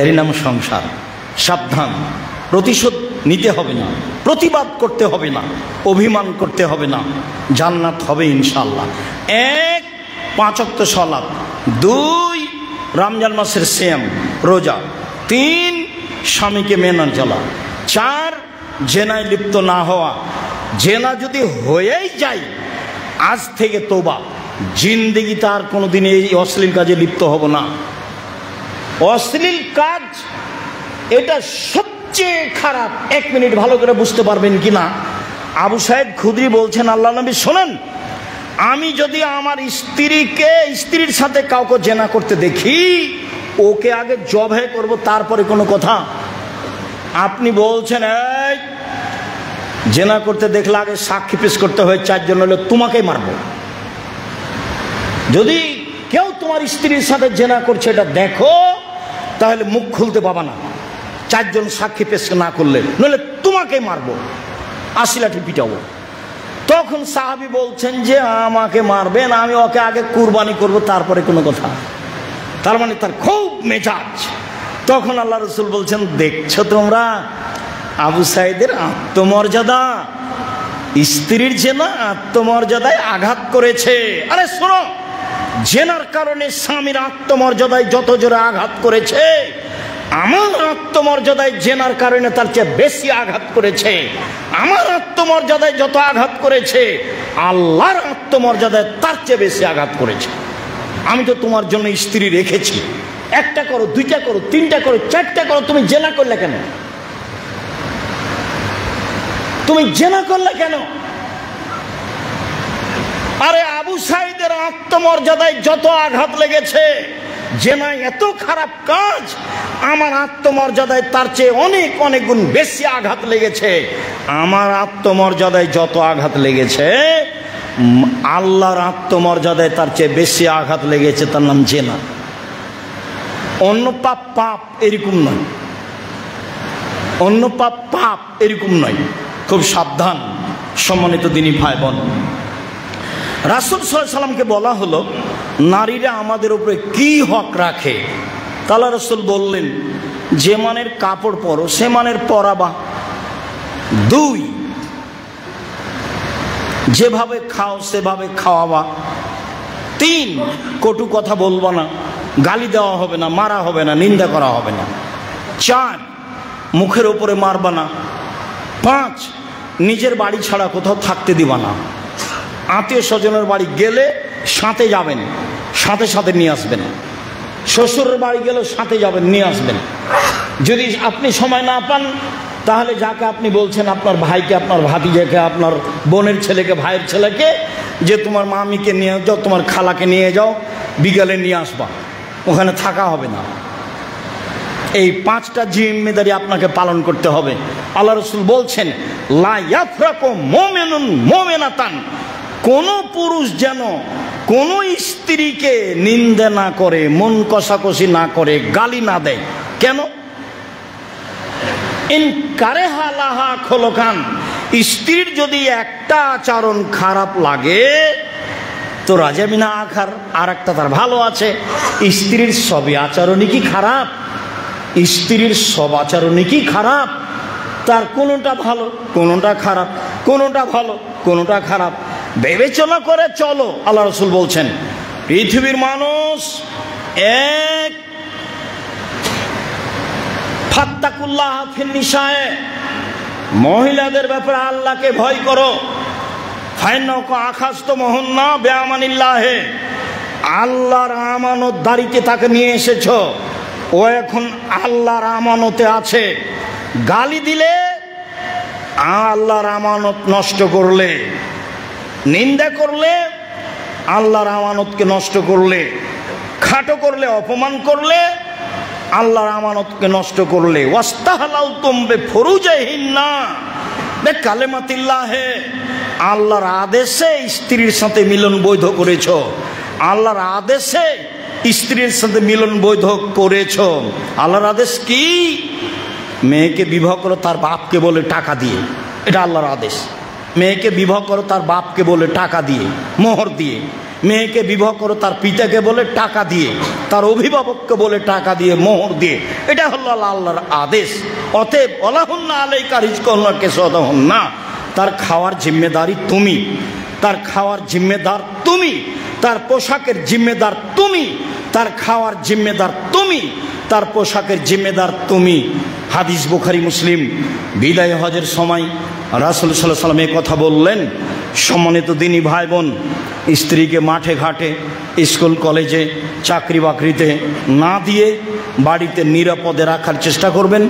এরই নাম সংসার। সাবধান, প্রতিশোধ নিতে হবে না, প্রতিবাদ করতে হবে না, অভিমান করতে হবে না, জান্নাত হবে ইনশাআল্লাহ। 1 5 ওয়াক্ত সালাত, 2 রমজান মাসের সিয়াম রোজা, 3 স্বামীকে মেনে চলা, 4 জেনায় লিপ্ত না হওয়া। জেনা যদি হয়েই যায় আজ থেকে তওবা, জিন্দেগি তার কোনোদিন এই অশ্লীল কাজে লিপ্ত হব না। অশ্লীল কাজ এটা সবচেয়ে খারাপ। 1 মিনিট ভালো করে বুঝতে পারবেন কি না, আবু সাইদ খুদরি বলছেন, আল্লাহ নবী শোনেন, আমি যদি আমার স্ত্রীর সাথে কাউকে জেনা করতে দেখি, ওকে আগে জবাই করব, তারপরে কোনো কথা। আপনি বলছেন এই জেনা করতে দেখলে আগে সাক্ষী পেশ করতে হয় 4 জন, হলে তোমাকেই মারবো। যদি কেউ তোমার স্ত্রীর সাথে জেনা করছে এটা দেখো, তাহলে মুখ খুলতে পাবা না 4 জন সাক্ষী পেশ না করলে, নইলে তোমাকেই মারবো, 80 লাঠি পিটাবো। তখন সাহাবী বলছেন যে আমাকে মারবেন, আমি ওকে আগে কুরবানি করব, তারপরে কোনো কথা। তার মানে তার খুব মেজাজ। তখন আল্লাহ রাসূল বলছেন, দেখছো তোমরা আবু সাইদের আত্মমর্যাদা, স্ত্রীর জেনা আত্মমর্যাদায় আঘাত করেছে। আরে শোনো, জেনার কারণে স্বামীর আত্মমর্যাদায় যত জোরে আঘাত করেছে, আমার আত্মমর্যাদায় জেনার কারণে তার চেয়ে বেশি আঘাত করেছে। আমার আত্মমর্যাদায় যত আঘাত করেছে, আল্লাহর আত্মমর্যাদায় তার চেয়ে বেশি আঘাত করেছে। আমি তো তোমার জন্য স্ত্রী রেখেছি, 1টা করো, 2টা করো, 3টা করো, 4টা করো, তুমি জেনা করলে কেন? তুমি জেনা করলে কেন? আরে আবু সাইদের আত্মমর্যাদায় যত আঘাত লেগেছে, জেনা এত খারাপ কাজ, আমার আত্মমর্যাদায় তার চেয়ে অনেক অনেক গুণ বেশি আঘাত লেগেছে। আমার আত্মমর্যাদায় যত আঘাত লেগেছে, আল্লাহর আত্মমর্যাদায় তার চেয়ে বেশি আঘাত লেগেছে, তার নাম জেনা। অন্য পাপ পাপ এরকম নয়, অন্য পাপ পাপ এরকম নয়। খুব সাবধান সম্মানিত দিনী ভাই বোন। রাসূল সাল্লাল্লাহু আলাইহি সাল্লামকে বলা হলো নারীরা আমাদের উপরে কি হক রাখে। তাহলে রাসূল বললেন, যে মানের কাপড় পরো সে মানের পরাবা। 2, যেভাবে খাও সেভাবে খাওয়াবা। 3, কটু কথা বলবা না, গালি দেওয়া হবে না, মারা হবে না, নিন্দা করা হবে না। 4, মুখের ওপরে মারবা না। 5, নিজের বাড়ি ছাড়া কোথাও থাকতে দিবা না। আত্মীয় স্বজনের বাড়ি গেলে সাথে যাবেন, সাথে সাথে নিয়ে আসবেন। শ্বশুরের বাড়ি গেলেও সাথে যাবেন, নিয়ে আসবেন। যদি আপনি সময় না পান, তাহলে যাকে আপনি বলছেন, আপনার ভাইকে, আপনার ভাতিজাকে, আপনার বোনের ছেলেকে, ভাইয়ের ছেলেকে, যে তোমার মামিকে নিয়ে যাও, তোমার খালাকে নিয়ে যাও, বিকালে নিয়ে আসবা, ওখানে থাকা হবে না। এই 5টা জিম্মেদারি আপনাকে পালন করতে হবে। আল্লাহ রাসূল বলছেন, লা ইয়াফরাকু মুমিনুন মুমিনাতান, কোন পুরুষ যেন কোন স্ত্রীকে নিন্দা না করে, মন কষাকষি না করে, গালি না দেয়। কেন? ইন কারেহা লাহা খোলকান, স্ত্রীর যদি একটা আচরণ খারাপ লাগে তো রাজামিনা আখার, আর একটা তার ভালো আছে। স্ত্রীর সবই আচরণই কি খারাপ? স্ত্রীর সব আচরণই কি খারাপ? তার কোনোটা ভালো, কোনোটা খারাপ, কোনোটা ভালো, কোনোটা খারাপ, বিবেচনা করে চলো। আল্লাহ রাসূল বলছেন, পৃথিবীর মানুষ এক, ফাত্তাকুল্লাহ ফিন নিসায়ে, মহিলাদের ব্যাপারে আল্লাহকে ভয় করো। ফাইন্নাকা আখাযতুমুহুন্না বিআমানিল্লাহি, আল্লাহর আমানতদারিতে তাকে নিয়ে এসেছো, ও এখন আল্লাহর আমানতে আছে। গালি দিলে, আল্লাহর আমানত নষ্ট করলে, নিন্দা করলে, আল্লাহর আমানতকে নষ্ট করলে, খাটো করলে, অপমান করলে, আল্লাহর আমানতকে নষ্ট করলে। ওয়াস্তাহলালতুম বিফুরুজিহিন্না বিকালিমাতিল্লাহি, আল্লাহর আদেশে স্ত্রীর সাথে মিলন বৈধ করেছো, আল্লাহর আদেশে স্ত্রীর সাথে মিলন বৈধ করেছো। আল্লাহর আদেশ কি? মেয়েকে বিবাহ করো তার বাপকে বলে টাকা দিয়ে, এটা আল্লাহর আদেশ। মেয়েকে বিবাহ করো তার বাপকে বলে টাকা দিয়ে, মোহর দিয়ে। মেয়েকে বিবাহ করো তার পিতাকে বলে টাকা দিয়ে, তার অভিভাবককে বলে টাকা দিয়ে, মোহর দিয়ে। এটা হলো আল্লাহর আদেশ। অতএব ওয়ালাহুন্না আলাইকা রিজকুহুন্না কিসাওতাহুন্না, তার খাওয়ার জিম্মেদারি তুমি, তার খাওয়ার জিম্মেদার তুমি, তার পোশাকের জিম্মেদার তুমি, তার খাওয়ার জিম্মেদার তুমি, তার পোশাকের জিম্মেদার তুমি। হাদিস বুখারী মুসলিম। বিদায় হজের সময় রাসূল সাল্লাল্লাহু আলাইহি ওয়াসাল্লাম এই কথা বললেন। সম্মানিত দিনী ভাই বোন, স্ত্রীকে মাঠে ঘাটে, স্কুল কলেজে, চাকরি বাকরিতে না দিয়ে বাড়িতে নিরাপদে রাখার চেষ্টা করবেন।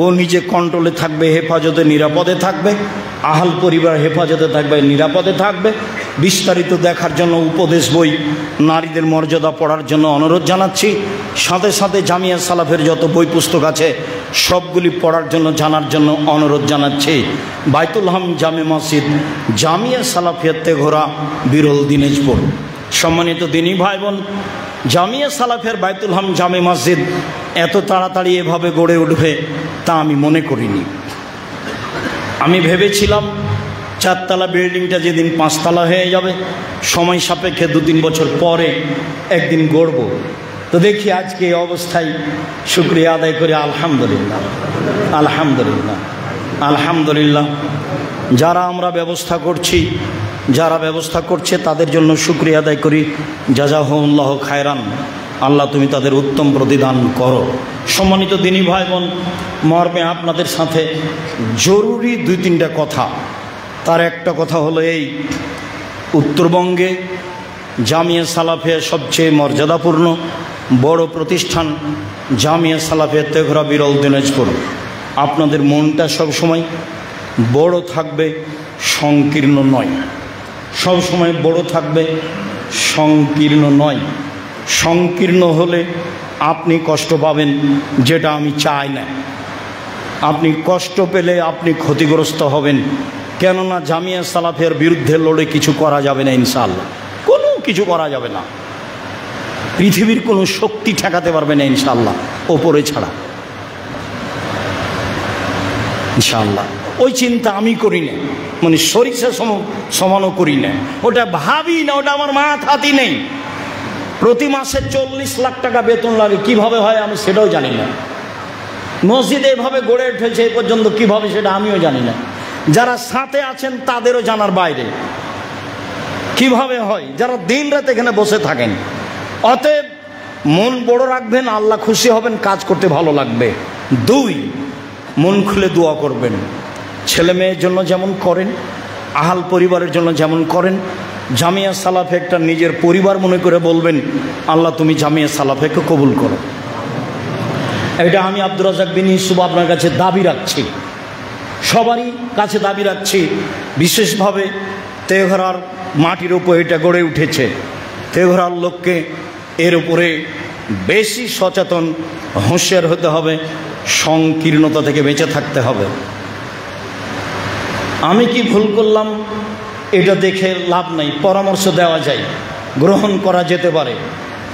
ও নিজে কন্ট্রোলে থাকবে, হেফাজতে নিরাপদে থাকবে। আহাল পরিবার হেফাজতে থাকবে, নিরাপদে থাকবে। বিস্তারিত দেখার জন্য উপদেশ বই নারীদের মর্যাদা পড়ার জন্য অনুরোধ জানাচ্ছি। সাথে সাথে জামিয়া সালাফের যত বই পুস্তক আছে সবগুলি পড়ার জন্য, জানার জন্য অনুরোধ জানাচ্ছি। বাইতুল হাম জামে মসজিদ, জামিয়া সালাফিয়ার তেঘরা, বিরল, দিনাজপুর। সম্মানিত দিনী ভাই বোন, জামিয়া সালাফের বাইতুল হাম জামে মসজিদ এত তাড়াতাড়ি এভাবে গড়ে উঠবে তা আমি মনে করিনি। আমি ভেবেছিলাম 4 তলা বিল্ডিংটা যেদিন 5 তলা হয়ে যাবে, সময় সাপেক্ষে 2-3 বছর পরে একদিন গড়ব। তো দেখি আজকে এই অবস্থায় শুকরিয়া আদায় করি। আলহামদুলিল্লাহ, আলহামদুলিল্লাহ, আলহামদুলিল্লাহ। যারা আমরা ব্যবস্থা করছি, যারা ব্যবস্থা করছে তাদের জন্য শুকরিয়া আদায় করি। জাযাহুমুল্লাহ খায়রান, আল্লাহ তুমি তাদের উত্তম প্রতিদান করো। সম্মানিত দিনী ভাই বোন, মর্মে আপনাদের সাথে জরুরি 2-3টা কথা। তার একটা কথা হলো এই, উত্তরবঙ্গে জামিয়া সালাফিয়া সবচেয়ে মর্যাদাপূর্ণ বড় প্রতিষ্ঠান জামিয়া সালাফিয়া তেঘরা, বিরল, দিনাজপুর। আপনাদের মনটা সবসময় বড় থাকবে, সংকীর্ণ নয়। সবসময় বড় থাকবে, সংকীর্ণ নয়। সংকীর্ণ হলে আপনি কষ্ট পাবেন, যেটা আমি চাই না। আপনি কষ্ট পেলে আপনি ক্ষতিগ্রস্ত হবেন। কেননা জামিয়া সালাফের বিরুদ্ধে লড়ে কিছু করা যাবে না, ইনশাআল্লাহ। কোনো কিছু করা যাবে না, পৃথিবীর কোনো শক্তি ঠেকাতে পারবে না ইনশাআল্লাহ, ওপরে ছাড়া, ইনশাআল্লাহ। ওই চিন্তা আমি করি না, মানে সরিষা সমানও করি না, ওটা ভাবি না, ওটা আমার মাথাতেই নেই। প্রতি মাসে 40 লাখ টাকা বেতন লাগে, কিভাবে হয় আমি সেটাও জানি না। মসজিদ এভাবে গড়ে উঠেছে এই পর্যন্ত, কিভাবে সেটা আমিও জানি না। যারা সাথে আছেন তাদেরও জানার বাইরে কিভাবে হয়, যারা দিন রাত এখানে বসে থাকেন। অতএব মন বড় রাখবেন, আল্লাহ খুশি হবেন, কাজ করতে ভালো লাগবে। 2, মন খুলে দোয়া করবেন। ছেলে মেয়ের জন্য যেমন করেন, আহাল পরিবারের জন্য যেমন করেন, জামিয়া সালাফে একটা নিজের পরিবার মনে করে বলবেন, আল্লাহ তুমি জামিয়া সালাফেকে কবুল করো। এটা আমি আব্দুর রাজ্জাক বিন ইউসুফ আপনার কাছে দাবি রাখছি, সবারই কাছে দাবি রাখছি। বিশেষভাবে তেঘরার মাটির উপর এটা গড়ে উঠেছে। তেঘরার লোককে এর উপরে বেশি সচেতন, হুঁশিয়ার হতে হবে, সংকীর্ণতা থেকে বেঁচে থাকতে হবে। আমি কি ভুল করলাম এটা দেখে লাভ নাই, পরামর্শ দেওয়া যায়, গ্রহণ করা যেতে পারে,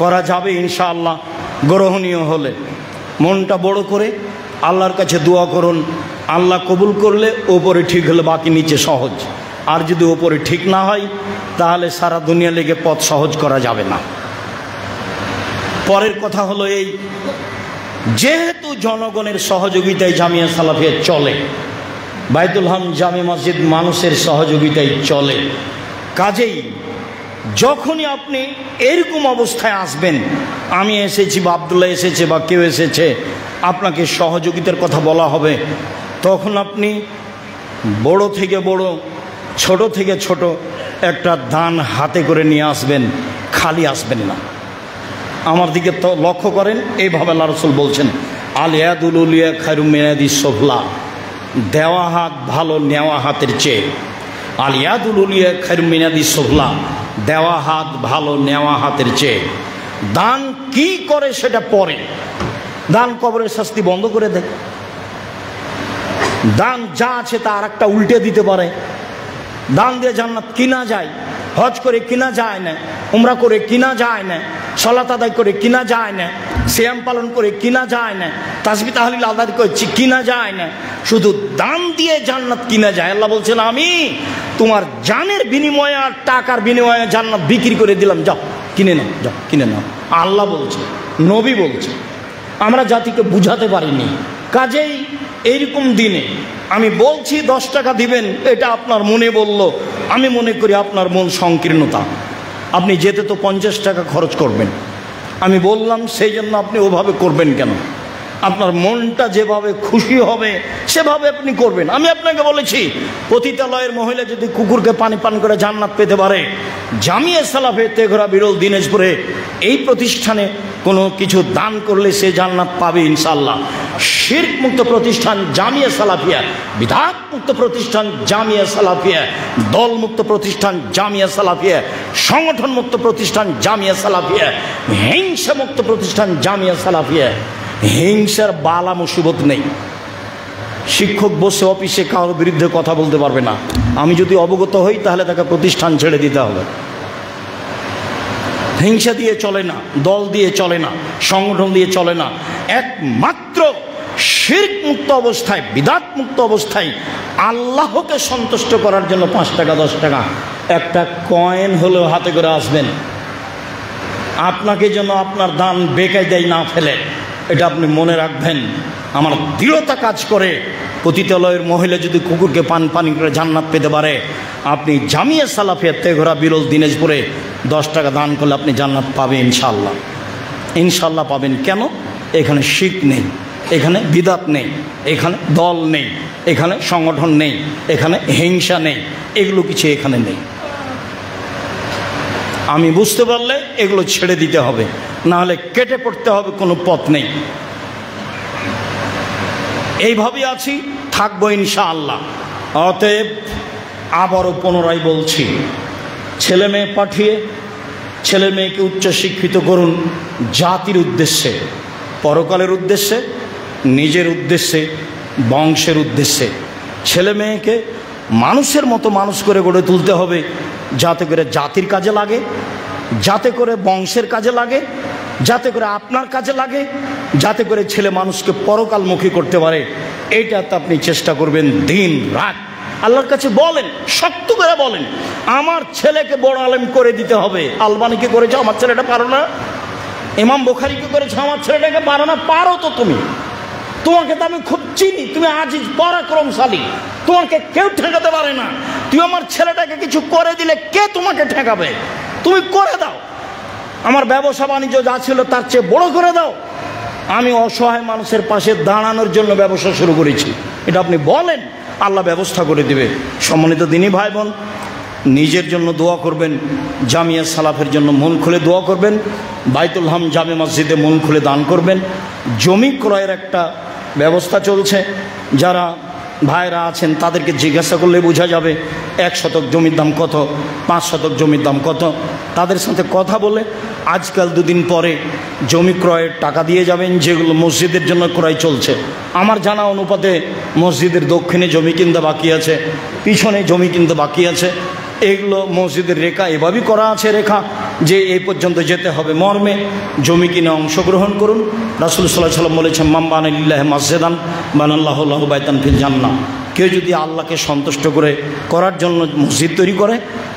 করা যাবে ইনশাআল্লাহ। গ্রহণীয় হলে মনটা বড় করে আল্লাহর কাছে দোয়া করুন। আল্লাহ কবুল করলে ওপরে ঠিক হলে বাকি নিচে সহজ। আর যদি ওপরে ঠিক না হয় তাহলে সারা দুনিয়া লেগে পথ সহজ করা যাবে না। পরের কথা হলো এই, যেহেতু জনগণের সহযোগিতায় জামিয়া সালাফিয়া চলে, বাইতুল হাম জামে মসজিদ মানুষের সহযোগিতায় চলে, কাজেই যখনই আপনি এরকম অবস্থায় আসবেন, আমি এসেছি বা আব্দুল্লাহ এসেছে বা কেউ এসেছে, আপনাকে সহযোগিতার কথা বলা হবে, তখন আপনি বড় থেকে বড়, ছোট থেকে ছোট একটা দান হাতে করে নিয়ে আসবেন, খালি আসবেন না। আমার দিকে তো লক্ষ্য করেন, এইভাবে আল্লাহ রাসূল বলছেন, আল ইয়াদুল উলিয়া খায়রুম মিন ইয়াদিস সুফলা, দেওয়া হাত ভালো নেওয়া হাতের চেয়ে। আল ইয়াদুল উলিয়া খায়রুম মিন ইয়াদিস সুফলা, দেওয়া হাত ভালো নেওয়া হাতের চেয়ে। দান কি করে সেটা পরে, দান কবরের শাস্তি বন্ধ করে দেয়। দান যা আছে তা আর একটা উল্টে দিতে পারে। দান দিয়ে জান্নাত কিনা যায়, হজ করে কিনা যায় না, উমরা করে কিনা যায় না, সালাত আদায় করে কিনা যায় না, সিয়াম পালন করে কিনা যায় না, তাসবিহ তাহলিল আদায় করে কিনা যায় না, শুধু দান দিয়ে জান্নাত কিনা যায়। আল্লাহ বলছেন, আমি তোমার জানের বিনিময়ে আর টাকার বিনিময়ে জান্নাত বিক্রি করে দিলাম, যাও কিনে নাও, যাও কিনে নাও। আল্লাহ বলছে, নবী বলছে, আমরা জাতিকে বুঝাতে পারিনি। কাজেই এইরকম দিনে আমি বলছি 10 টাকা দিবেন, এটা আপনার মনে বলল, আমি মনে করি আপনার মন সংকীর্ণতা। আপনি যেতে তো 50 টাকা খরচ করবেন, আমি বললাম সেই জন্য আপনি ওভাবে করবেন কেন? আপনার মনটা যেভাবে খুশি হবে সেভাবে আপনি করবেন। আমি আপনাকে বলেছি, পতিতালয়ের মহিলা যদি কুকুরকে পানি পান করে জান্নাত পেতে পারে, জামিয়া সালাফে তেঘরা, বিরল, দিনাজপুরে এই প্রতিষ্ঠানে কোনো কিছু দান করলে সে জান্নাত পাবে ইনশাআল্লাহ। শিরক মুক্ত প্রতিষ্ঠান জামিয়া সালাফিয়া, বিদআত মুক্ত প্রতিষ্ঠান জামিয়া সালাফিয়া, দল মুক্ত প্রতিষ্ঠান জামিয়া সালাফিয়া, সংগঠন মুক্ত প্রতিষ্ঠান জামিয়া সালাফিয়া, হিংসা মুক্ত প্রতিষ্ঠান জামিয়া সালাফিয়া। হিংসার বালা মুসিবত নেই। শিক্ষক বসে অফিসে কারোর বিরুদ্ধে কথা বলতে পারবে না। আমি যদি অবগত হই তাহলে তাকে প্রতিষ্ঠান ছেড়ে দিতে হবে। হিংসা দিয়ে চলে না, দল দিয়ে চলে না, সংগঠন দিয়ে চলে না। একমাত্র শিরক মুক্ত অবস্থায়, বিদআত মুক্ত অবস্থায় আল্লাহকে সন্তুষ্ট করার জন্য 5 টাকা 10 টাকা একটা কয়েন হলেও হাতে করে আসবেন। আপনাকে যেন আপনার দান বেকায়দায় না ফেলে, এটা আপনি মনে রাখবেন। আমার দৃঢ়তা কাজ করে পতিতালয়ের মহিলা যদি কুকুরকে পানি করে জান্নাত পেতে পারে, আপনি জামিয়া সালাফিয়া তেঘরা বিরল দিনাজপুরে 10 টাকা দান করলে আপনি জান্নাত পাবেন ইনশাআল্লাহ। ইনশাআল্লাহ পাবেন। কেন? এখানে শিরক নেই, এখানে বিদআত নেই, এখানে দল নেই, এখানে সংগঠন নেই, এখানে হিংসা নেই, এগুলো কিছু এখানে নেই। আমি বুঝতে পারলে এগুলো ছেড়ে দিতে হবে, না হলে কেটে পড়তে হবে, কোনো পথ নেই। এইভাবে আছি, থাকবো ইনশাআল্লাহ। অতএব আবারও পুনরায় বলছি, ছেলে মেয়ে পাঠিয়ে ছেলে মেয়েকে উচ্চশিক্ষিত করুন জাতির উদ্দেশ্যে, পরকালের উদ্দেশ্যে, নিজের উদ্দেশ্যে, বংশের উদ্দেশ্যে। ছেলে মেয়েকে মানুষের মতো মানুষ করে গড়ে তুলতে হবে, যাতে করে জাতির কাজে লাগে, যাতে করে বংশের কাজে লাগে, যাতে করে আপনার কাজে লাগে, যাতে করে ছেলে মানুষকে পরকালমুখী করতে পারে। এইটাতে আপনি চেষ্টা করবেন দিন রাত। আল্লাহর কাছে বলেন, শক্ত করে বলেন, আমার ছেলেকে বড় আলেম করে দিতে হবে। আলবানিকে করেছো, আমার ছেলেটা পারো না? ইমাম বুখারীকে করেছো, আমার ছেলেটাকে পারো না? পারো তো তুমি। তোমাকে তো আমি খুব চিনি, তুমি আজিজ পরাক্রমশালী, তোমাকে কেউ ঠেকাতে পারে না। তুমি আমার ছেলেটাকে কিছু করে দিলে কে তোমাকে ঠেকাবে? তুমি করে দাও। আমার ব্যবসা বাণিজ্য যা ছিল তার চেয়ে বড় করে দাও। আমি অসহায় মানুষের পাশে দাঁড়ানোর জন্য ব্যবসা শুরু করেছি, এটা আপনি বলেন, আল্লাহ ব্যবস্থা করে দিবে। সম্মানিত দিনী ভাই বোন, নিজের জন্য দোয়া করবেন, জামিয়া সালাফের জন্য মন খুলে দোয়া করবেন, বাইতুল হাম জামে মসজিদে মন খুলে দান করবেন। জমি ক্রয়ের একটা ব্যবস্থা চলছে, যারা ভাইরা আছেন তাদেরকে জিজ্ঞাসা করলে বোঝা যাবে 1 শতক জমির দাম কত, 5 শতক জমির দাম কত। তাদের সাথে কথা বলে আজকাল 2 দিন পরে জমি ক্রয়ের টাকা দিয়ে যাবেন, যেগুলো মসজিদের জন্য ক্রয় চলছে। আমার জানা অনুপাতে মসজিদের দক্ষিণে জমি কিনতে বাকি আছে, পিছনে জমি কিনতে বাকি আছে। এগুলো মসজিদের রেখা এভাবেই করা আছে, রেখা যে এই পর্যন্ত যেতে হবে মর্মে। জমি কিনে অংশগ্রহণ করুন। রাসূল সাল্লাল্লাহু আলাইহি ওয়াসাল্লাম বলেছেন, মান বানা লিল্লাহি মাসজিদান বানাল্লাহু লাহু বাইতান ফিল জান্নাহ। কেউ যদি আল্লাহকে সন্তুষ্ট করার জন্য মসজিদ তৈরি করে,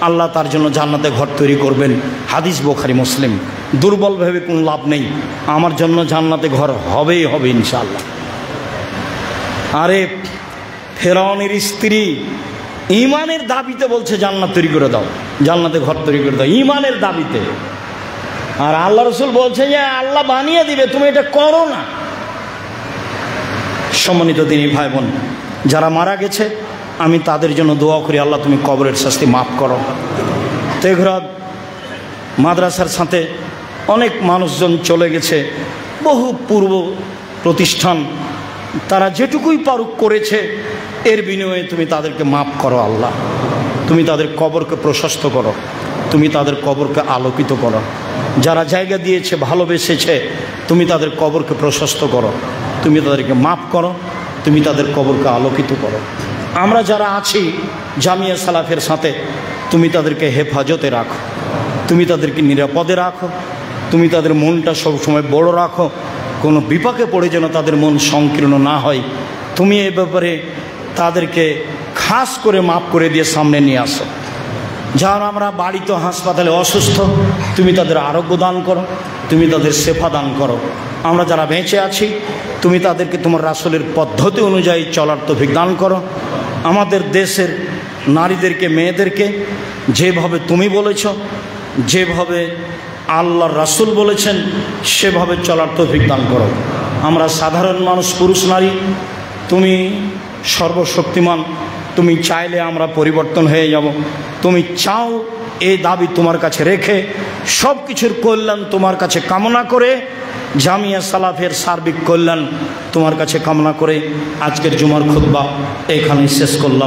আল্লাহ তার জন্য জান্নাতে ঘর তৈরি করবেন। হাদিস বুখারী মুসলিম। দুর্বল ভেবে কোনো লাভ নেই, আমার জন্য জান্নাতে ঘর হবেই হবে ইনশাআল্লাহ। আরে ফেরাউনের স্ত্রী ইমানের দাবিতে বলছে জান্নাত তৈরি করে দাও, জান্নাতে ঘর তৈরি করে দাও, ইমানের দাবিতে। আর আল্লাহ রসুল বলছে যে আল্লাহ বানিয়ে দিবে, তুমি এটা করো না। সম্মানিত দিনী ভাই বোন, যারা মারা গেছে আমি তাদের জন্য দোয়া করি, আল্লাহ তুমি কবরের শাস্তি মাফ করো। তেঘরা মাদ্রাসার সাথে অনেক মানুষজন চলে গেছে, বহু পূর্ব প্রতিষ্ঠান, তারা যেটুকুই পারুক করেছে, এর বিনিময়ে তুমি তাদেরকে মাফ করো আল্লাহ। তুমি তাদের কবরকে প্রশস্ত করো, তুমি তাদের কবরকে আলোকিত করো। যারা জায়গা দিয়েছে, ভালোবেসেছে, তুমি তাদের কবরকে প্রশস্ত করো, তুমি তাদেরকে মাফ করো, তুমি তাদের কবরকে আলোকিত করো। আমরা যারা আছি জামিয়া সালাফের সাথে, তুমি তাদেরকে হেফাজতে রাখো, তুমি তাদেরকে নিরাপদে রাখো, তুমি তাদের মনটা সবসময় বড় রাখো, কোনো বিপাকে পড়ে যেন তাদের মন সংকীর্ণ না হয়। তুমি এ ব্যাপারে তাদেরকে খাস করে মাফ করে দিয়ে সামনে নিয়ে আসো। যারা আমরা বাড়িতে হাসপাতালে অসুস্থ, তুমি তাদের আরোগ্য দান করো, তুমি তাদের সেবা দান করো। আমরা যারা বেঁচে আছি, তুমি তাদেরকে তোমার রাসূলের পদ্ধতি অনুযায়ী চলার তৌফিক দান করো। আমাদের দেশের নারীদেরকে, মেয়েদেরকে যেভাবে তুমি বলেছ, যেভাবে আল্লাহর রাসূল বলেছেন, সেভাবে চলার তৌফিক দান করো। আমরা সাধারণ মানুষ, পুরুষ নারী, তুমি সর্বশক্তিমান, তুমি চাইলে আমরা পরিবর্তন হয়ে যাব। তুমি চাও, এই দাবি তোমার কাছে রেখে সব কিছুর কল্যাণ তোমার কাছে কামনা করে, জামিয়া সালাফের সার্বিক কল্যাণ তোমার কাছে কামনা করে আজকের জুমার খুতবা এখানেই শেষ করলাম।